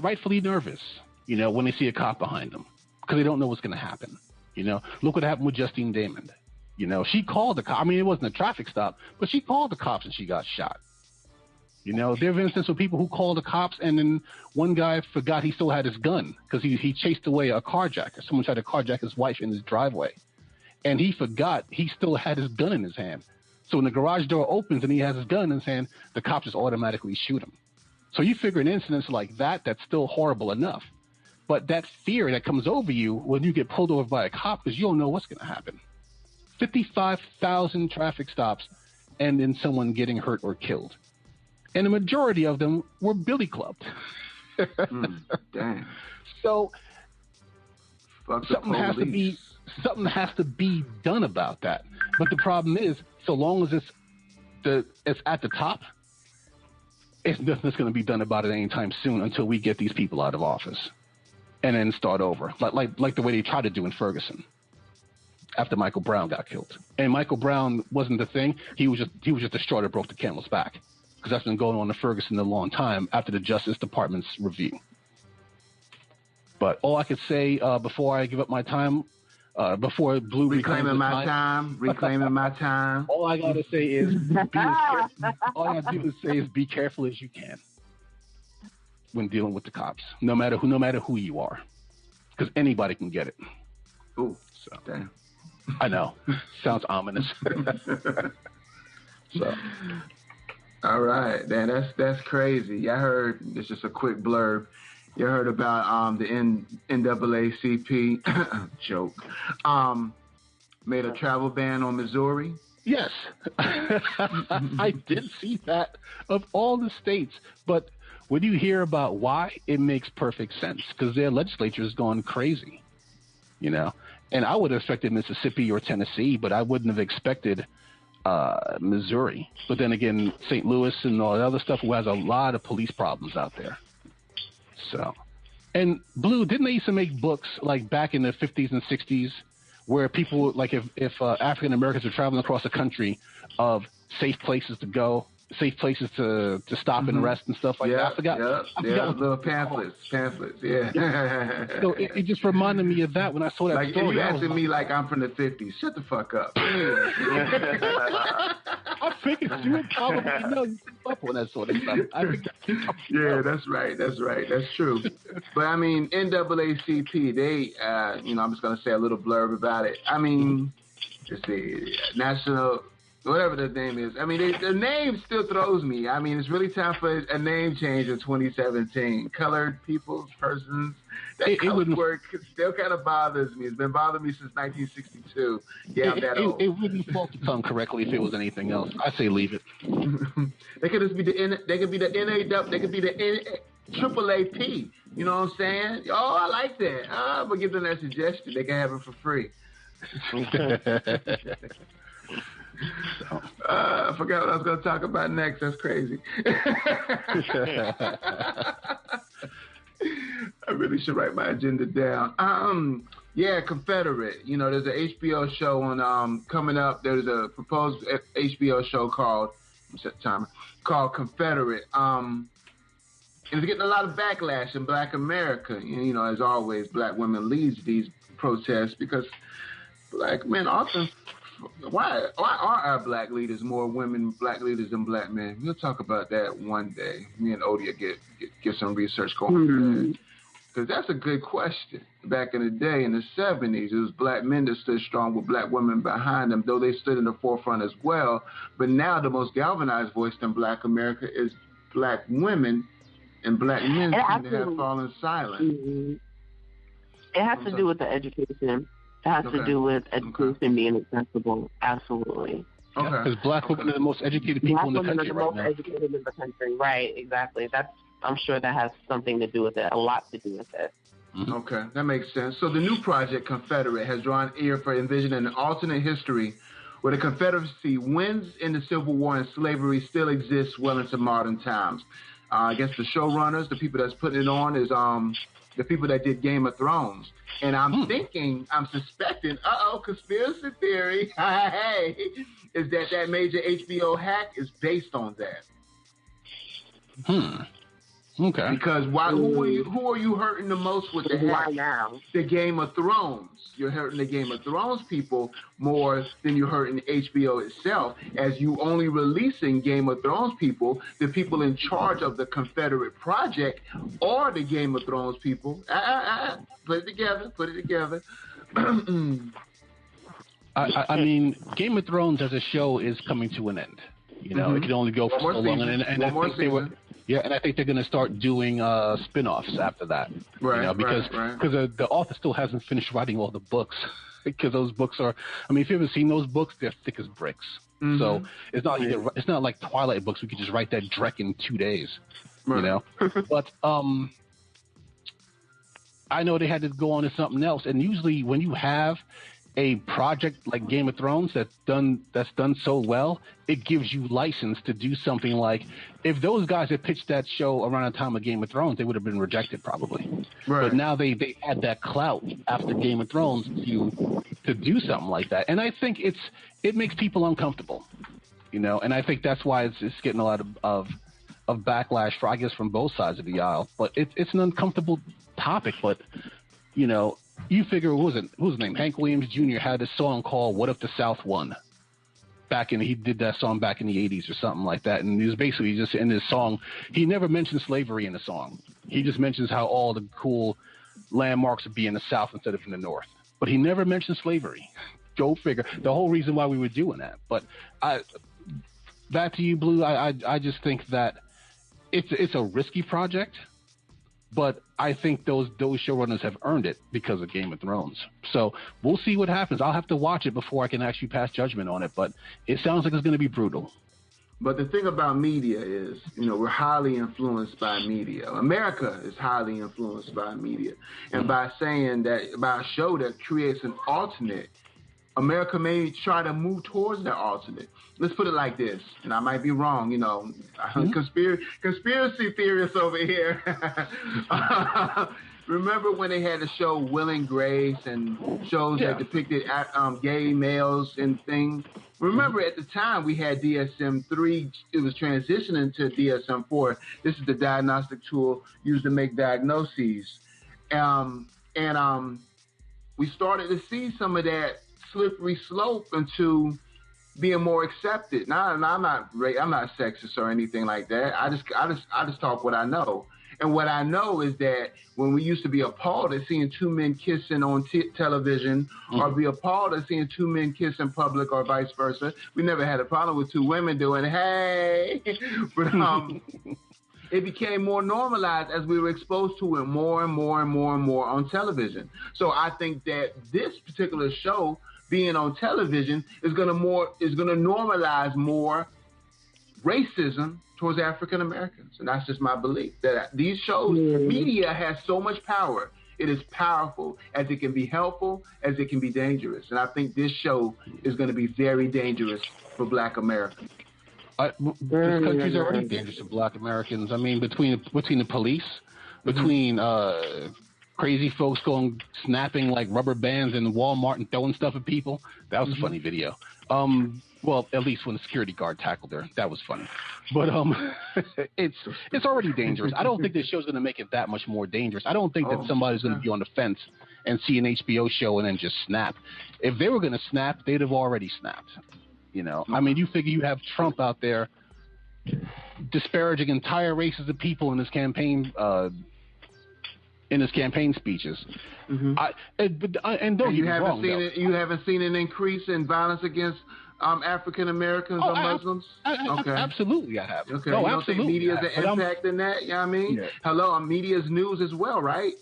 rightfully nervous, you know, when they see a cop behind them because they don't know what's going to happen. You know, look what happened with Justine Damond. You know, she called the cop. I mean, it wasn't a traffic stop, but she called the cops and she got shot. You know, there have been instances of people who called the cops and then one guy forgot he still had his gun because he chased away a carjacker. Someone tried to carjack his wife in his driveway. And he forgot he still had his gun in his hand. So when the garage door opens and he has his gun in his hand, the cops just automatically shoot him. So you figure an incident like that, that's still horrible enough. But that fear that comes over you when you get pulled over by a cop because you don't know what's going to happen. 55,000 traffic stops and then someone getting hurt or killed. And the majority of them were billy clubbed. Damn. So Fuck something has to be done about that. But the problem is, so long as it's at the top, it's nothing's going to be done about it anytime soon until we get these people out of office and then start over, like the way they tried to do in Ferguson after Michael Brown got killed. And Michael Brown wasn't the thing; he was just the straw that broke the camel's back, because that's been going on in Ferguson a long time after the Justice Department's review. But all I could say before I give up my time, before Blue reclaiming my time. All I gotta say is be careful as you can when dealing with the cops, no matter who you are, because anybody can get it. Ooh, so damn. I know, sounds ominous. So, all right, man, that's crazy. I heard. It's just a quick blurb. You heard about the NDoubleACP joke. Made a travel ban on Missouri. Yes, I did see that of all the states. But when you hear about why, it makes perfect sense because their legislature has gone crazy, you know. And I would have expected Mississippi or Tennessee, but I wouldn't have expected Missouri. But then again, St. Louis and all that other stuff who has a lot of police problems out there. So, and Blue, didn't they used to make books like back in the 50s and 60s where people, like if African Americans are traveling across the country, of safe places to go, safe places to stop and rest and stuff like that? I forgot little pamphlets, yeah. So it just reminded me of that when I saw that like, story. You asking me like I'm from the 50s. Shut the fuck up. I figured you would probably know you picked up on that sort of stuff. Yeah, that's right. That's true. But I mean, NAACP, they, I'm just going to say a little blurb about it. I mean, let's see, National, whatever the name is. I mean, the name still throws me. I mean, it's really time for a name change in 2017. Colored people's persons. That colored word still kind of bothers me. It's been bothering me since 1962. Yeah, I'm that old. It wouldn't fall to tongue correctly if it was anything else. I say leave it. They could just be they could be the NAW. They could be the NAAAP. You know what I'm saying? Oh, I like that. I'm gonna give them that suggestion. They can have it for free. I forgot what I was going to talk about next. That's crazy. I really should write my agenda down. Yeah, Confederate. You know, there's an HBO show on coming up. There's a proposed HBO show called Confederate. And it's getting a lot of backlash in Black America. You know, as always, Black women leads these protests because Black men often. Why are our Black leaders more Black leaders than Black men? We'll talk about that one day. Me and Odia get some research going. Because that's a good question. Back in the day, in the 70s, it was Black men that stood strong with Black women behind them, though they stood in the forefront as well. But now the most galvanized voice in Black America is Black women, and Black men seem to have fallen silent. It has to do with the education. It has to do with education being accessible. Absolutely. Okay. Because Black women are the most educated people in the country right now. Black women are the most educated in the country. Right, exactly. I'm sure that has something to do with it, a lot to do with it. Okay, that makes sense. So the new project, Confederate, has drawn ear for envisioning an alternate history where the Confederacy wins in the Civil War and slavery still exists well into modern times. I guess the showrunners, the people that's putting it on, is the people that did Game of Thrones. And I'm suspecting, conspiracy theory, hey, is that major HBO hack is based on that. Okay. Because who are you hurting the most with the hack? Now? The Game of Thrones. You're hurting the Game of Thrones people more than you're hurting HBO itself, as you only releasing Game of Thrones people. The people in charge of the Confederate Project are the Game of Thrones people. Put it together. I mean, Game of Thrones as a show is coming to an end. You know, it can only go for so long, and I think they were. Yeah, and I think they're going to start doing spin-offs after that. Right, you know, because the author still hasn't finished writing all the books. Because those books are, I mean, if you've ever seen those books, they're thick as bricks. So it's not like Twilight books. We could just write that dreck in 2 days. You know, but I know they had to go on to something else. And usually, when you have a project like Game of Thrones that's done so well, it gives you license to do something like, if those guys had pitched that show around the time of Game of Thrones, they would have been rejected probably. Right. But now they had that clout after Game of Thrones to do something like that, and I think it makes people uncomfortable, you know, and I think that's why it's getting a lot of backlash from both sides of the aisle. But it's an uncomfortable topic, but you know. You figure, who was his name? Hank Williams Jr. had a song called "What If the South Won." He did that song back in the 80s or something like that, and he was basically just in his song. He never mentions slavery in the song. He just mentions how all the cool landmarks would be in the South instead of in the North. But he never mentioned slavery. Go figure. The whole reason why we were doing that. But back to you, Blue. I just think that it's a risky project. But I think those showrunners have earned it because of Game of Thrones. So we'll see what happens. I'll have to watch it before I can actually pass judgment on it. But it sounds like it's going to be brutal. But the thing about media is, you know, we're highly influenced by media. America is highly influenced by media. And by saying that, by a show that creates an alternate, America may try to move towards that alternate. Let's put it like this, and I might be wrong, you know, conspiracy theorists over here. Remember when they had the show Will and Grace and shows that depicted gay males and things? Remember at the time we had DSM-3, it was transitioning to DSM-4. This is the diagnostic tool used to make diagnoses. We started to see some of that slippery slope into being more accepted. Now, I'm not sexist or anything like that. I just talk what I know. And what I know is that when we used to be appalled at seeing two men kissing on television, or be appalled at seeing two men kiss in public, or vice versa, we never had a problem with two women doing, hey. But it became more normalized as we were exposed to it more and more and more and more on television. So I think that this particular show being on television is going to normalize more racism towards African Americans, and that's just my belief. That these shows, media has so much power. It is powerful as it can be helpful, as it can be dangerous, and I think this show is going to be very dangerous for Black Americans. This country's already dangerous to Black Americans. I mean, between the police, between crazy folks going snapping like rubber bands in Walmart and throwing stuff at people. That was a funny video. Well, at least when the security guard tackled her, that was funny. But it's already dangerous. I don't think this show's going to make it that much more dangerous. I don't think that somebody's going to be on the fence and see an HBO show and then just snap. If they were going to snap, they'd have already snapped. You know, I mean, you figure you have Trump out there disparaging entire races of people in his campaign speeches. And don't get me wrong, you haven't seen an increase in violence against African Americans or Muslims? Absolutely, I have. Okay. No, you don't absolutely. think media is an impact in that? You know what I mean? Yeah. Hello, media's news as well, right?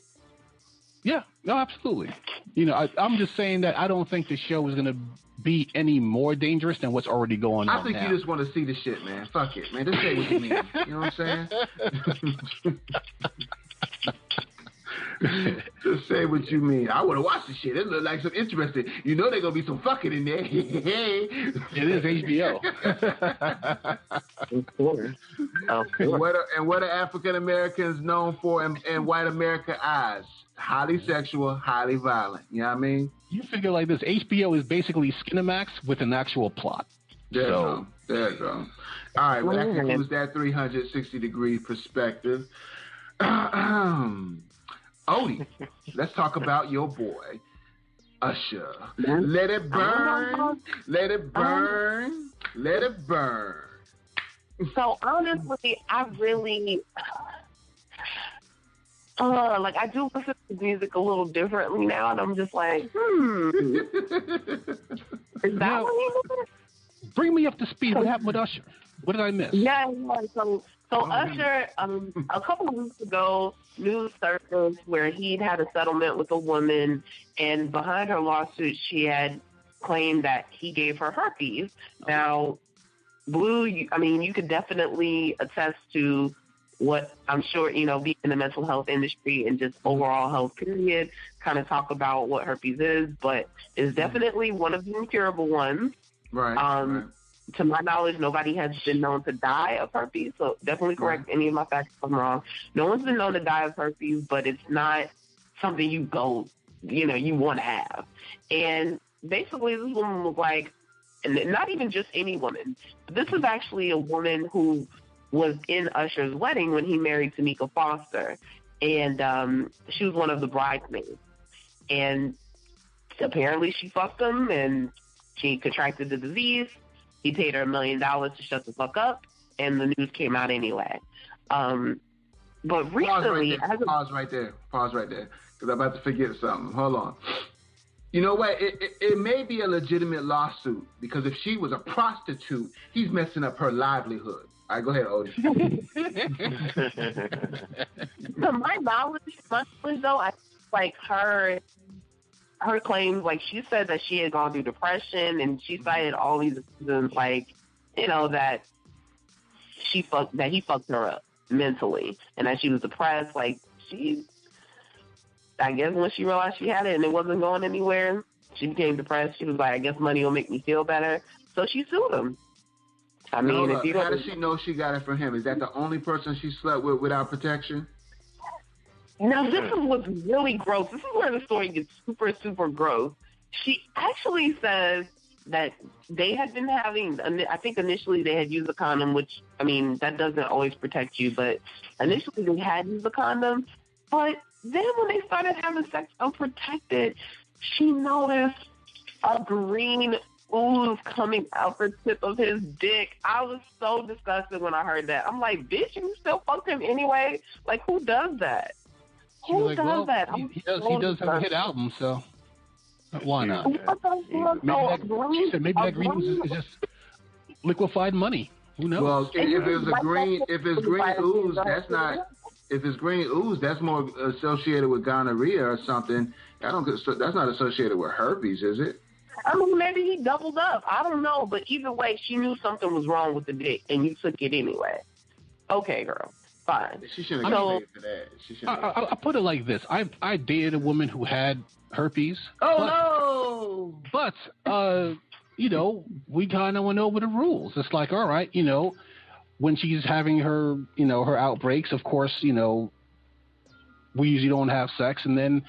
Yeah, no, absolutely. You know, I'm just saying that I don't think the show is going to be any more dangerous than what's already going on. I think you just want to see the shit, man. Fuck it, man. Just say what you mean. You know what I'm saying? Just say what you mean. I want to watch the shit. It looks like some interesting. You know there's going to be some fucking in there. It is HBO. What are African Americans known for in white America eyes? Highly sexual, highly violent. You know what I mean? You figure like this: HBO is basically Skinamax with an actual plot. There you go. All right, well, that concludes that 360-degree perspective. Odie, let's talk about your boy, Usher. Let it burn, let it burn, let it burn. So honestly, I really like I do listen to music a little differently now, and I'm just like, is that what he did? Bring me up to speed. What happened with Usher? What did I miss? Yeah. So Usher, a couple of weeks ago, news surfaced where he'd had a settlement with a woman, and behind her lawsuit, she had claimed that he gave her herpes. Now, Blue, you could definitely attest to what I'm sure, being in the mental health industry and just overall health period, kind of talk about what herpes is, but it's definitely one of the incurable ones. Right. To my knowledge, nobody has been known to die of herpes, so definitely correct any of my facts if I'm wrong. No one's been known to die of herpes, but it's not something you want to have. And basically, this woman was like, and not even just any woman, but this was actually a woman who was in Usher's wedding when he married Tamika Foster, and she was one of the bridesmaids. And apparently she fucked him, and she contracted the disease. He paid her $1 million to shut the fuck up, and the news came out anyway. But recently... Pause right there, because I'm about to forget something. Hold on. You know what? It may be a legitimate lawsuit, because if she was a prostitute, he's messing up her livelihood. All right, go ahead, Odie. To my knowledge, though, I like her claims, like she said that she had gone through depression, and she cited all these reasons, like, that he fucked her up mentally, and that she was depressed. Like, I guess when she realized she had it and it wasn't going anywhere, she became depressed. She was like, I guess money will make me feel better. So she sued him. How does she know she got it from him? Is that the only person she slept with without protection? Now, this is what's really gross. This is where the story gets super, super gross. She actually says that they had been having, I think initially they had used a condom, which, that doesn't always protect you, but initially they had used a condom. But then when they started having sex unprotected, she noticed a green ooze coming out the tip of his dick. I was so disgusted when I heard that. I'm like, bitch, you still fucked him anyway? Like, who does that? Who does that? He does have a hit album, so why not? Maybe that green ooze is just liquefied money. Who knows? Well, if it's green ooze, that's not. If it's green ooze, that's more associated with gonorrhea or something. That's not associated with herpes, is it? Maybe he doubled up. I don't know, but either way, she knew something was wrong with the dick, and you took it anyway. Okay, girl. Fine. She shouldn't have paid for that. I put it like this. I dated a woman who had herpes. Oh, no! But, we kind of went over the rules. It's like, all right, when she's having her, her outbreaks, of course, we usually don't have sex, and then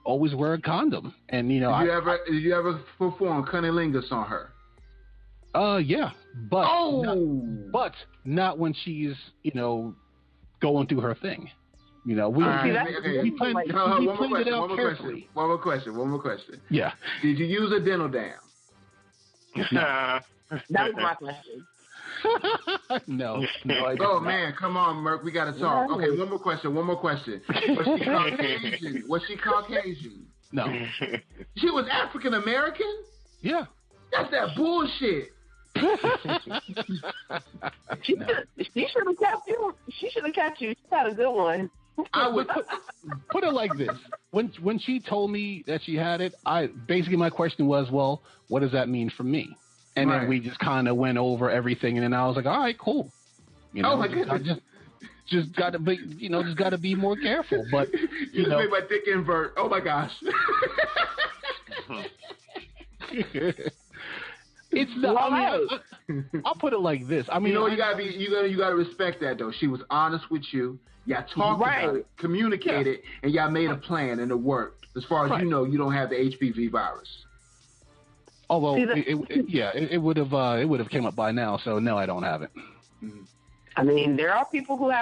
always wear a condom. And, Did you ever perform cunnilingus on her? Yeah, but not when she's going through her thing. We planned it out carefully. One more question. Yeah. Did you use a dental dam? No. That was my question. No. Oh man, come on, Merc, we gotta talk. Okay, one more question. Was she Caucasian? No. She was African American? Yeah. That's that bullshit. She should have kept you. She had a good one. I would put it like this: when she told me that she had it, my question was, well, what does that mean for me? And then we just kind of went over everything, and then I was like, all right, cool. Oh my goodness. I just got to be, got to be more careful. But you made my dick invert. Oh my gosh. It's not. I'll put it like this. I mean, you gotta respect that though. She was honest with you. Y'all talked about it, communicated, and y'all made a plan, and it worked. As far as you know, you don't have the HPV virus. Although it would have came up by now. So no, I don't have it. Mm-hmm. I mean, there are people who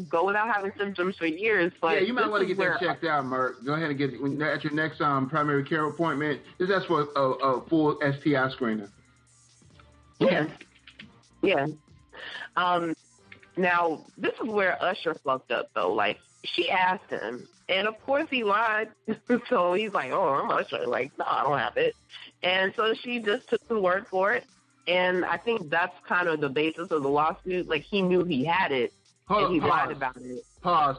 go without having symptoms for years. But you might want to get that checked out, Merk. Go ahead and get it at your next primary care appointment. That's for a full STI screener. Yeah. Now, this is where Usher fucked up, though. Like, she asked him, and of course he lied. So he's like, oh, I'm Usher. Like, no, I don't have it. And so she just took the word for it. And I think that's kind of the basis of the lawsuit. Like, he knew he had it, and he lied about it. Pause.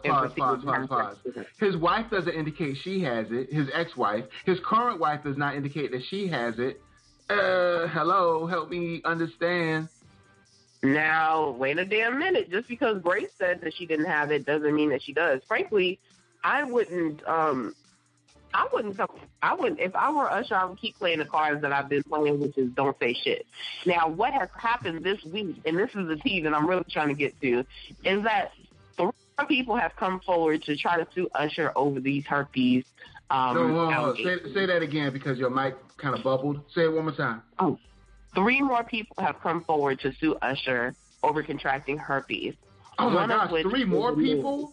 His wife doesn't indicate she has it. His ex-wife. His current wife does not indicate that she has it. Hello, help me understand. Now, wait a damn minute. Just because Grace said that she didn't have it doesn't mean that she does. Frankly, I wouldn't, if I were Usher, I would keep playing the cards that I've been playing, which is don't say shit. Now, what has happened this week, and this is the tea that I'm really trying to get to, is that 3 people have come forward to try to sue Usher over these herpes. Say that again because your mic kind of bubbled. Say it one more time. 3 more people have come forward to sue Usher over contracting herpes. Oh my gosh, 3 more people?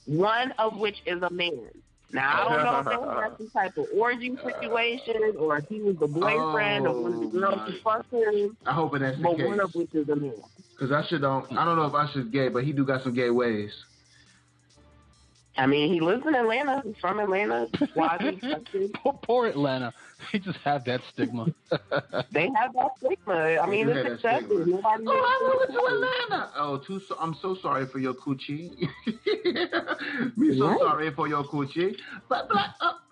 One of which is a man. Now, I don't know if they had some type of orgy situation or if he was the boyfriend or one of the girls who fucked him. I hope that's the case. But one of which is a man. Because I don't know if Usher's gay, but he do got some gay ways. I mean, he lives in Atlanta. He's from Atlanta. Poor Atlanta. They just have that stigma. They have that stigma. I mean, it's accepted. Nobody I moved to Atlanta. I'm so sorry for your coochie. Sorry for your coochie. But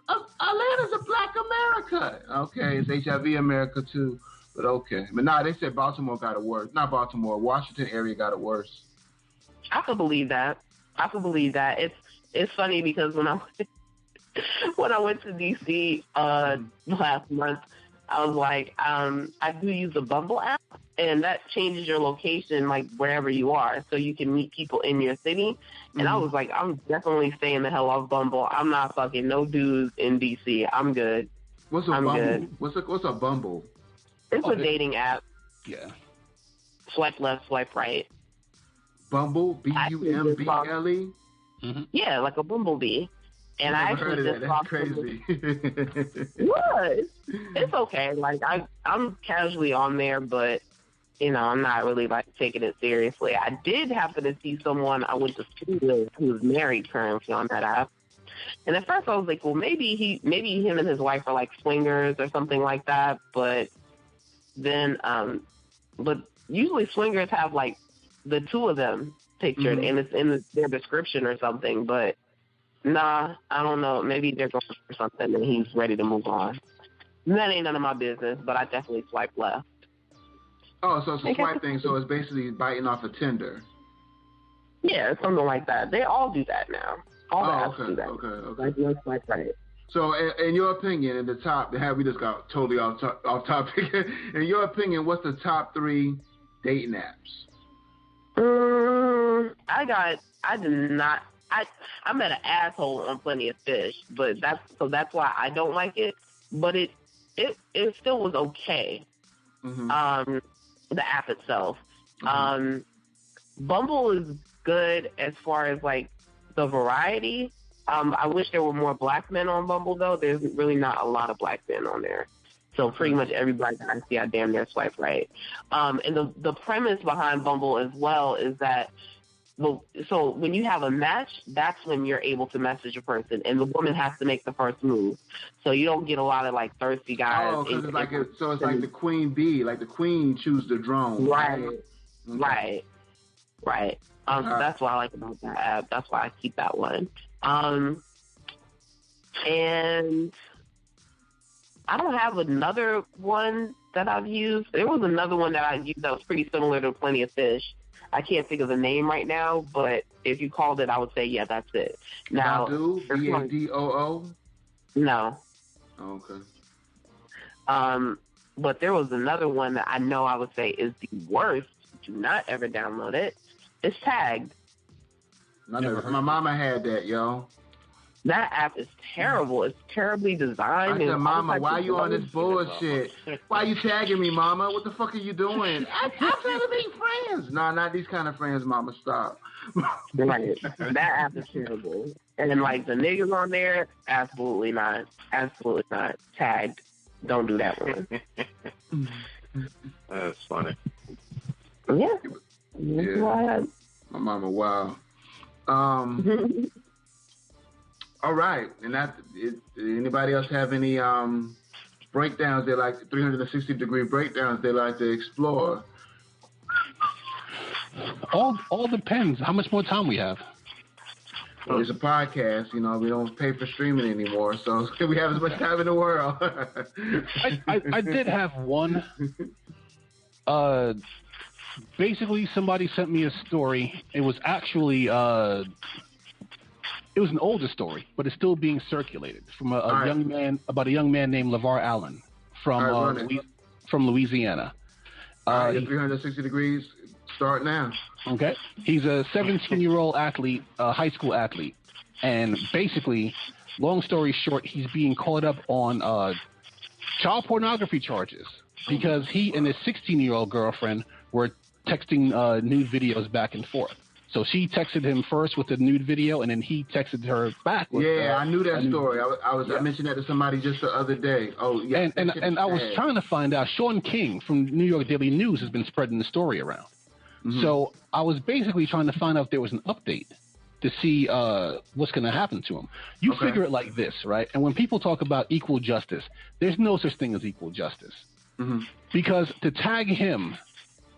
Atlanta's a black America. Okay, it's HIV America too. But okay. But they said Baltimore got it worse. Not Baltimore. Washington area got it worse. I could believe that. It's funny because when I went to DC last month, I was like, I do use the Bumble app, and that changes your location like wherever you are, so you can meet people in your city. And I was like, I'm definitely staying the hell off Bumble. I'm not fucking no dudes in DC. I'm good. What's a Bumble? Good. What's a Bumble? It's a dating app. Yeah. Swipe left, swipe right. Bumble, Bumble? Mm-hmm. Yeah, like a bumblebee. And I actually just That's crazy. What? It's okay. Like I'm casually on there, but I'm not really like taking it seriously. I did happen to see someone I went to school with who's married currently on that app. And at first I was like, well, maybe him and his wife are like swingers or something like that. But then, but usually swingers have like the 2 of them pictured, and it's in their description or something, but nah, I don't know. Maybe they're going for something and he's ready to move on. That ain't none of my business, but I definitely swipe left. Oh, so it's a swipe thing, so it's basically biting off a Tinder. Yeah, something like that. They all do that now. All the apps do that. Okay. Like, let's swipe right. So, in your opinion, in the top, we just got totally off topic. In your opinion, what's the top 3 dating apps? I met an asshole on Plenty of Fish, but that's why I don't like it. But it still was okay. Mm-hmm. The app itself. Mm-hmm. Bumble is good as far as like the variety. I wish there were more black men on Bumble though. There's really not a lot of black men on there. So pretty much everybody that I see, I damn near swipe right. And the premise behind Bumble as well is that, so when you have a match, that's when you're able to message a person, and the woman has to make the first move. So you don't get a lot of like thirsty guys. Oh, because it's like the queen bee, like the queen choose the drone. Right. Okay. Right. So that's what I like about that app. That's why I keep that one. And I don't have another one that I've used. There was another one that I used that was pretty similar to Plenty of Fish. I can't think of the name right now, but if you called it, I would say, yeah, that's it. Now, Badoo? BADOO? No. Oh, okay. But there was another one that I know I would say is the worst. Do not ever download it. It's Tagged. My mama had that, yo. That app is terrible. It's terribly designed. I said, Mama, why you on this bullshit? Why you tagging me, Mama? What the fuck are you doing? I'm trying to make friends. Nah, not these kind of friends, Mama. Stop. Right. That app is terrible. And then, like, the niggas on there, absolutely not. Absolutely not. Tagged. Don't do that one. That's funny. Yeah. Yeah. My mama, wow. All right, and anybody else have any breakdowns they like, 360-degree breakdowns they like to explore? All depends how much more time we have. Well, it's a podcast, you know. We don't pay for streaming anymore, so we have as much time in the world. I did have one. Basically, somebody sent me a story. It was actually it was an older story, but it's still being circulated from a young man named Levar Allen from Louisiana. 360 degrees. Start now. Okay, he's a 17-year-old athlete, a high school athlete, and basically, long story short, he's being caught up on child pornography charges because he and his 16-year-old girlfriend were texting nude videos back and forth. So she texted him first with the nude video, and then he texted her back with I knew that story. I mentioned that to somebody just the other day. Oh, yeah. And I was trying to find out. Sean King from New York Daily News has been spreading the story around. Mm-hmm. So I was basically trying to find out if there was an update to see what's going to happen to him. You figure it like this, right? And when people talk about equal justice, there's no such thing as equal justice. Mm-hmm. Because to tag him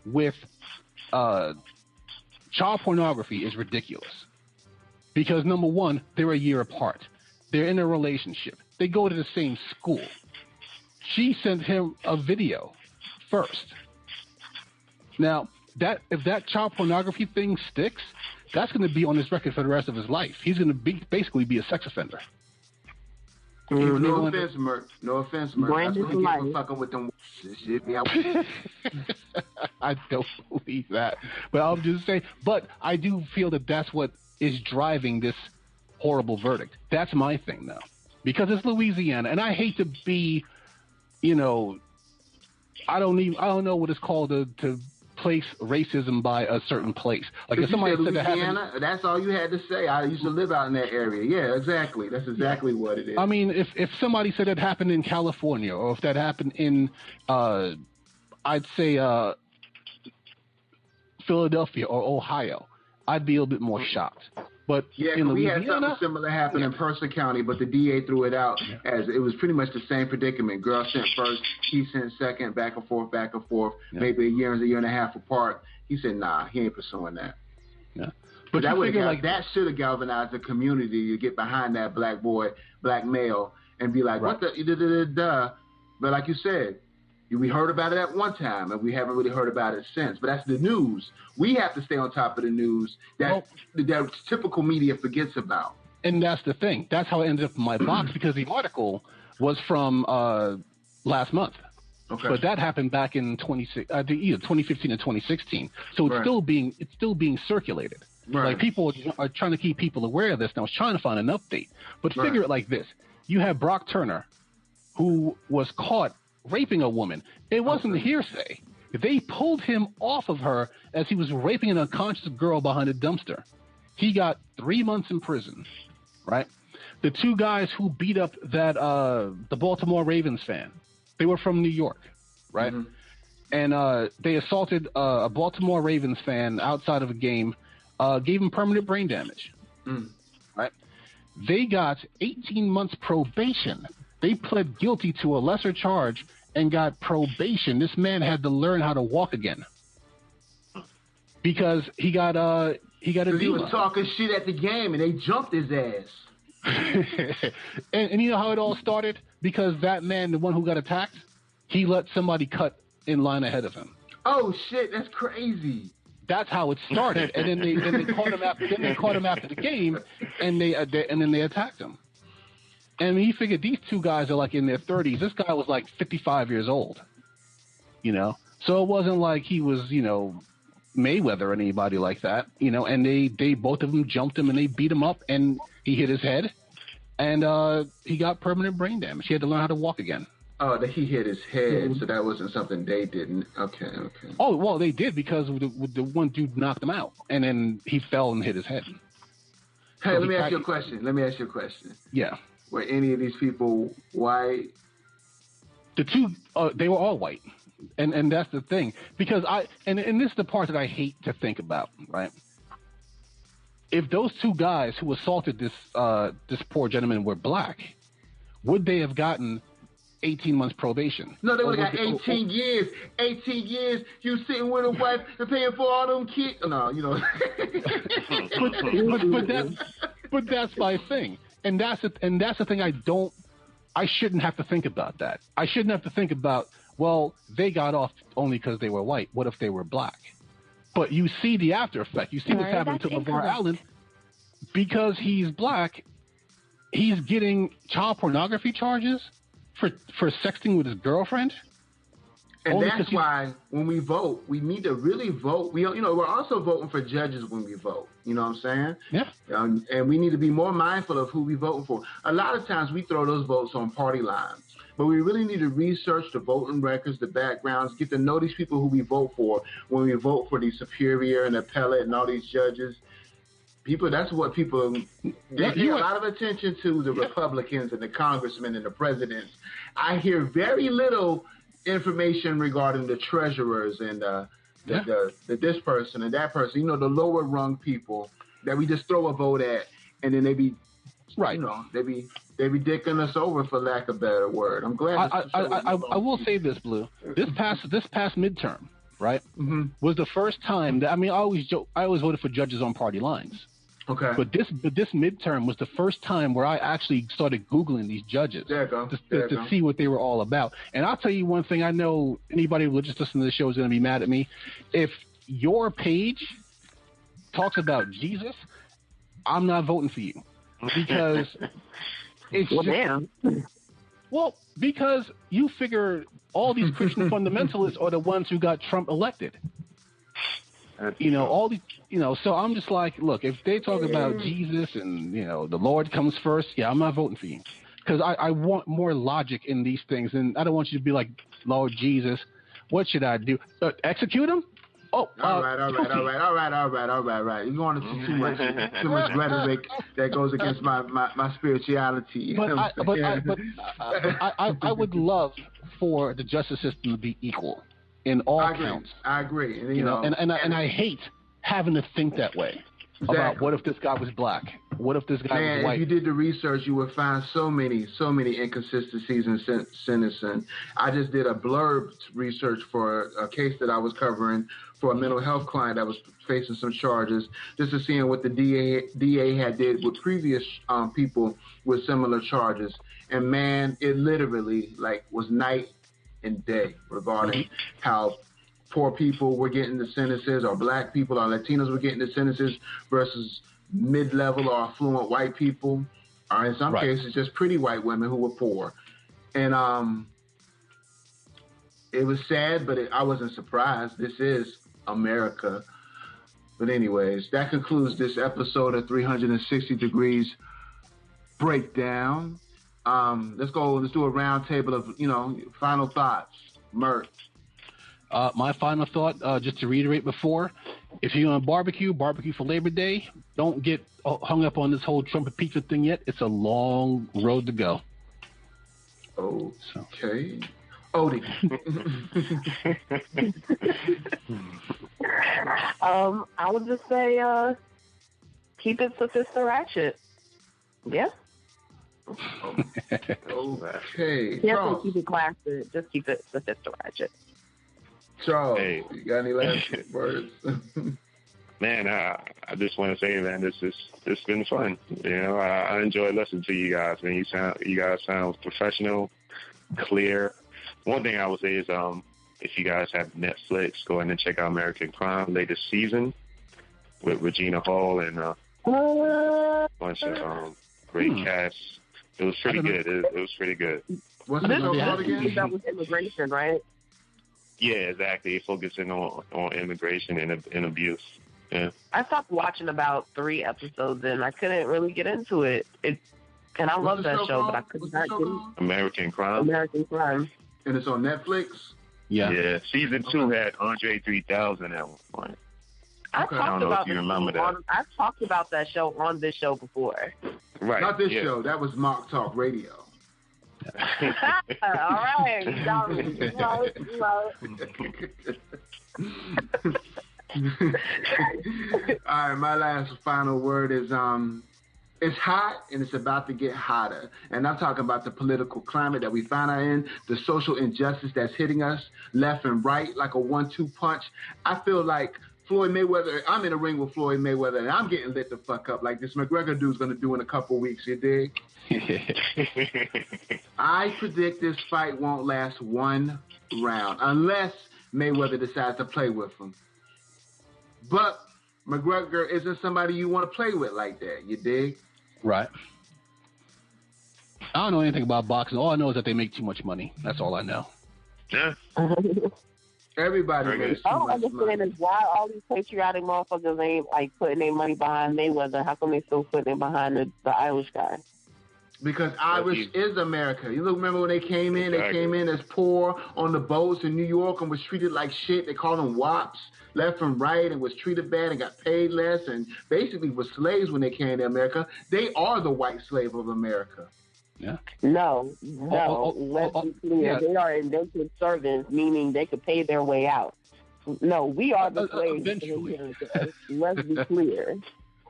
with child pornography is ridiculous. Because, number one, they're a year apart. They're in a relationship. They go to the same school. She sent him a video first. Now, if that child pornography thing sticks, that's going to be on his record for the rest of his life. He's going to basically be a sex offender. No offense, Merc. No offense, Merc. That's what he gets for fucking with them shit. I don't believe that. But I'm just saying. But I do feel that that's what is driving this horrible verdict. That's my thing, though. Because it's Louisiana. And I hate to be, I don't know what it's called to place racism by a certain place. Like if somebody said Louisiana, that's all you had to say. I used to live out in that area. Yeah, exactly. That's exactly what it is. I mean, if somebody said it happened in California, or if that happened in, I'd say Philadelphia or Ohio, I'd be a little bit more shocked. But in Louisiana, we had something similar happen in Mercer County, but the DA threw it out as it was pretty much the same predicament. Girl sent first, he sent second, back and forth, maybe a year and a half apart. He said, nah, he ain't pursuing that. Yeah. But that should have galvanized the community to get behind that black male, and be like, what the, But like you said, we heard about it at one time, and we haven't really heard about it since. But that's the news. We have to stay on top of the news that typical media forgets about. And that's the thing. That's how it ended up in my box, because the article was from last month. Okay. But that happened back in 2015 and 2016. So it's still being circulated. Right. Like people are trying to keep people aware of this. And I was trying to find an update. But figure it like this: you have Brock Turner, who was caught raping a woman. It wasn't hearsay. They pulled him off of her as he was raping an unconscious girl behind a dumpster. He got 3 months in prison, right? The two guys who beat up that the Baltimore Ravens fan, they were from New York, right? Mm-hmm. And they assaulted a Baltimore Ravens fan outside of a game, gave him permanent brain damage, right? They got 18 months probation. They pled guilty to a lesser charge and got probation. This man had to learn how to walk again because he got a edema. He was talking shit at the game and they jumped his ass. and you know how it all started? Because that man, the one who got attacked, he let somebody cut in line ahead of him. Oh shit, that's crazy. That's how it started. And then they caught him after the game, and then they attacked him. And he figured these two guys are like in their 30s. This guy was like 55 years old. you know. So it wasn't like he was, you know, Mayweather or anybody like that, you know. And they both of them jumped him and they beat him up, and he hit his head, and he got permanent brain damage. He had to learn how to walk again. Oh, that he hit his head, so that wasn't something they didn't. Okay. Oh, well, they did because the one dude knocked him out, and then he fell and hit his head. Hey, let me ask you a question. Yeah. Were any of these people white? The two, they were all white, and that's the thing. Because and this is the part that I hate to think about, right? If those two guys who assaulted this poor gentleman were black, would they have gotten 18 months probation? No, they would have got 18 years. 18 years, you sitting with a wife and paying for all them kids. No, you know. but that's my thing. And that's the thing I shouldn't have to think about that. I shouldn't have to think about, well, they got off only because they were white. What if they were black? But you see the after effect. You see what's happening to Levar Allen. Because he's black, he's getting child pornography charges for sexting with his girlfriend. And only that's why when we vote, we need to really vote. We're also voting for judges when we vote. You know what I'm saying? Yeah. And we need to be more mindful of who we voting for. A lot of times we throw those votes on party lines, but we really need to research the voting records, the backgrounds, get to know these people who we vote for when we vote for the superior and appellate and all these judges. That's what people they pay a lot of attention to the Republicans and the congressmen and the presidents. I hear very little information regarding the treasurers and the this person and that person. You know, the lower rung people that we just throw a vote at, and then they be right. You know, they be dicking us over, for lack of a better word. I'm glad. I will say this, Blue. This past midterm, right, was the first time that I always voted for judges on party lines. Okay. But this midterm was the first time where I actually started Googling these judges to see what they were all about. And I'll tell you one thing. I know anybody who just listen to the show is going to be mad at me. If your page talks about Jesus, I'm not voting for you because it's because you figure all these Christian fundamentalists are the ones who got Trump elected. All these, so I'm just like, look, if they talk about Jesus and, the Lord comes first, I'm not voting for you. Because I want more logic in these things. And I don't want you to be like, Lord Jesus, what should I do? Execute him? Oh, all right. You're going into too much rhetoric that goes against my spirituality. But I would love for the justice system to be equal. In all counts. I agree. And I hate having to think that way about what if this guy was black? What if this guy was white? If you did the research, you would find so many inconsistencies in sentencing. I just did a blurb research for a case that I was covering for a mental health client that was facing some charges, just to see what the DA had did with previous people with similar charges. And man, it literally was night and day regarding how poor people were getting the sentences, or black people or Latinos were getting the sentences versus mid-level or affluent white people, or in some cases just pretty white women who were poor. And it was sad, but I wasn't surprised. This is America. But anyways, that concludes this episode of 360 Degrees Breakdown. Let's do a round table of, final thoughts. Mert. My final thought, just to reiterate before, if you're going to barbecue for Labor Day. Don't get hung up on this whole Trump impeachment thing yet. It's a long road to go. Okay. Odie. I would just say, keep it sophisticated ratchet. Yeah. Okay. Yeah, keep it classy. Just keep it sophisticated ratchet. Charles, you got any last words? Man, I just want to say, man, it's been fun. I enjoy listening to you guys. Man, you guys sound professional, clear. One thing I would say is, if you guys have Netflix, go ahead and check out American Crime latest season with Regina Hall and a bunch of great casts. It was pretty good. It was pretty good. What's the show called again? That was immigration, right? Yeah, exactly. Focusing on immigration and abuse. Yeah. I stopped watching about 3 episodes and I couldn't really get into it. And I love that show, but I could not get into American Crime. American Crime. And it's on Netflix? Yeah. Yeah. Season 2 had Andre 3000 at one point. I don't know if you remember that. I've talked about that show on this show before. Right. Not this show. That was Mock Talk Radio. All right. You got me. You know. All right, my last final word is it's hot and it's about to get hotter. And I'm talking about the political climate that we find out in, the social injustice that's hitting us left and right like a 1-2 punch. I feel like Floyd Mayweather, I'm in a ring with Floyd Mayweather and I'm getting lit the fuck up like this McGregor dude's going to do in a couple weeks, you dig? I predict this fight won't last 1 round unless Mayweather decides to play with him. But McGregor isn't somebody you want to play with like that, you dig? Right. I don't know anything about boxing. All I know is that they make too much money. That's all I know. Yeah. Everybody makes too I don't much understand money. is why all these patriotic motherfuckers ain't like putting their money behind Mayweather. How come they still putting it behind the Irish guy? Because Irish is America. You look, remember when they came in? They came in as poor on the boats in New York and was treated like shit. They called them wops left and right and was treated bad and got paid less and basically was slaves when they came to America. They are the white slave of America. Yeah. No. Let's be clear. Yeah. They are indentured servants, meaning they could pay their way out. No, we are the slaves. Eventually. Let's be clear.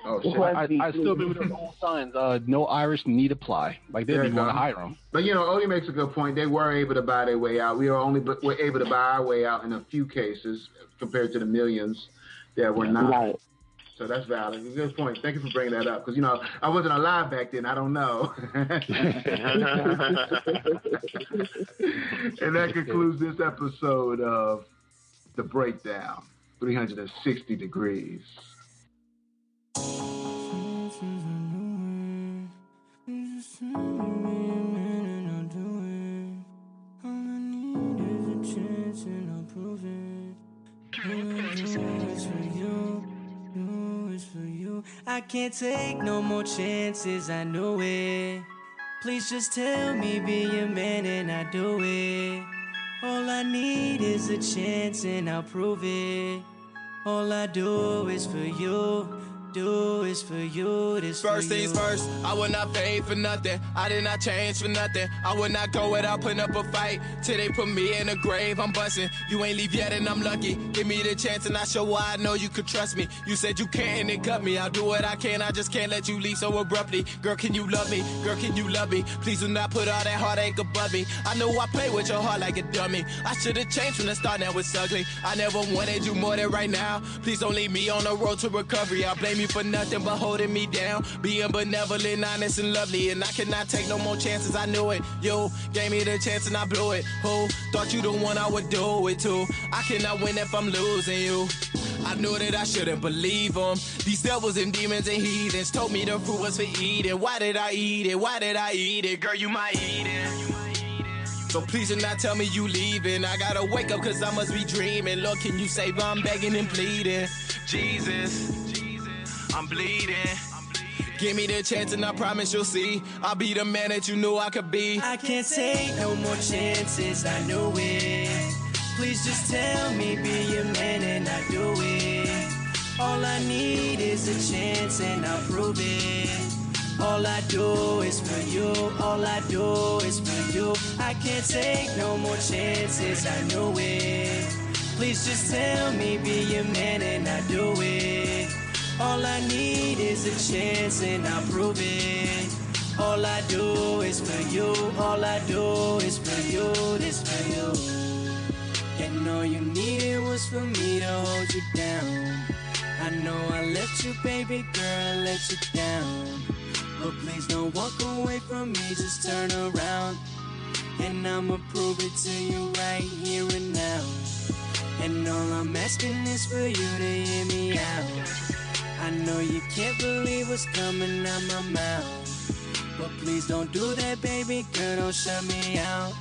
Oh, shit. I still remember those old signs. No Irish need apply. Like they didn't want to hire them. But you know, Odie makes a good point. They were able to buy their way out. We are only were able to buy our way out in a few cases compared to the millions that were not. Right. So that's valid. Good point. Thank you for bringing that up because you know I wasn't alive back then. I don't know. And that concludes this episode of The Breakdown. 360 degrees. I can't take no more chances, I know it. Please just tell me, be your man and I do it. All I need is a chance and I'll prove it. All I do is for you. Do is for you, this First for you. things first, I would not fade for nothing. I did not change for nothing. I would not go without putting up a fight. Till they put me in the grave, I'm busting. You ain't leave yet and I'm lucky. Give me the chance and I show why I know you could trust me. You said you can't and it cut me. I'll do what I can, I just can't let you leave so abruptly. Girl, can you love me? Girl, can you love me? Please do not put all that heartache above me. I know I play with your heart like a dummy. I should've changed from the start, now it's ugly. I never wanted you more than right now. Please don't leave me on the road to recovery. I blame you for nothing but holding me down, being benevolent, honest, and lovely. And I cannot take no more chances, I knew it. You gave me the chance and I blew it. Who thought you the one I would do it to? I cannot win if I'm losing you. I knew that I shouldn't believe them. These devils and demons and heathens told me the fruit was for eating. Why did I eat it? Why did I eat it? Girl, you might eat it. So please do not tell me you leaving. I gotta wake up cause I must be dreaming. Lord, can you save me? I'm begging and pleading. Jesus, I'm bleeding. Give me the chance and I promise you'll see. I'll be the man that you knew I could be. I can't take no more chances, I know it. Please just tell me, be your man and I do it. All I need is a chance and I'll prove it. All I do is for you, all I do is for you. I can't take no more chances, I know it. Please just tell me, be your man and I do it. All I need is a chance and I'll prove it. All I do is for you, all I do is for you, this for you. And all you needed was for me to hold you down. I know I let you, baby girl, I let you down. But please don't walk away from me, just turn around. And I'ma prove it to you right here and now. And all I'm asking is for you to hear me out. I know you can't believe what's coming out my mouth. But please don't do that, baby girl, don't shut me out.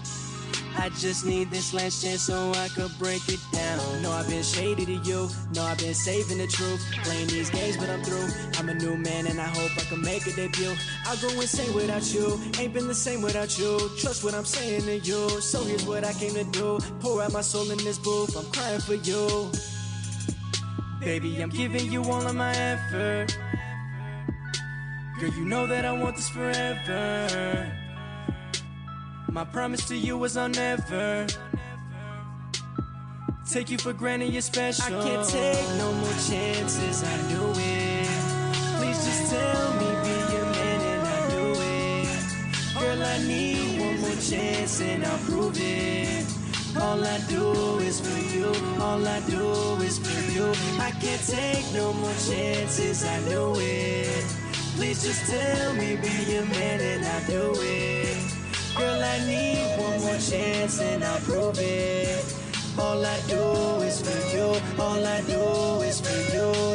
I just need this last chance so I could break it down. No, I've been shady to you. No, I've been saving the truth. Playing these games, but I'm through. I'm a new man and I hope I can make a debut. I'll go insane without you. Ain't been the same without you. Trust what I'm saying to you. So here's what I came to do. Pour out my soul in this booth. I'm crying for you. Baby, I'm giving you all of my effort. Girl, you know that I want this forever. My promise to you is I'll never take you for granted, you're special. I can't take no more chances, I knew it. Please just tell me, be your man and I'll do it. Girl, I need one more chance and I'll prove it. All I do is for you, all I do is for you. I can't take no more chances, I know it. Please just tell me, be your man and I'll do it. Girl, I need one more chance and I'll prove it. All I do is for you, all I do is for you.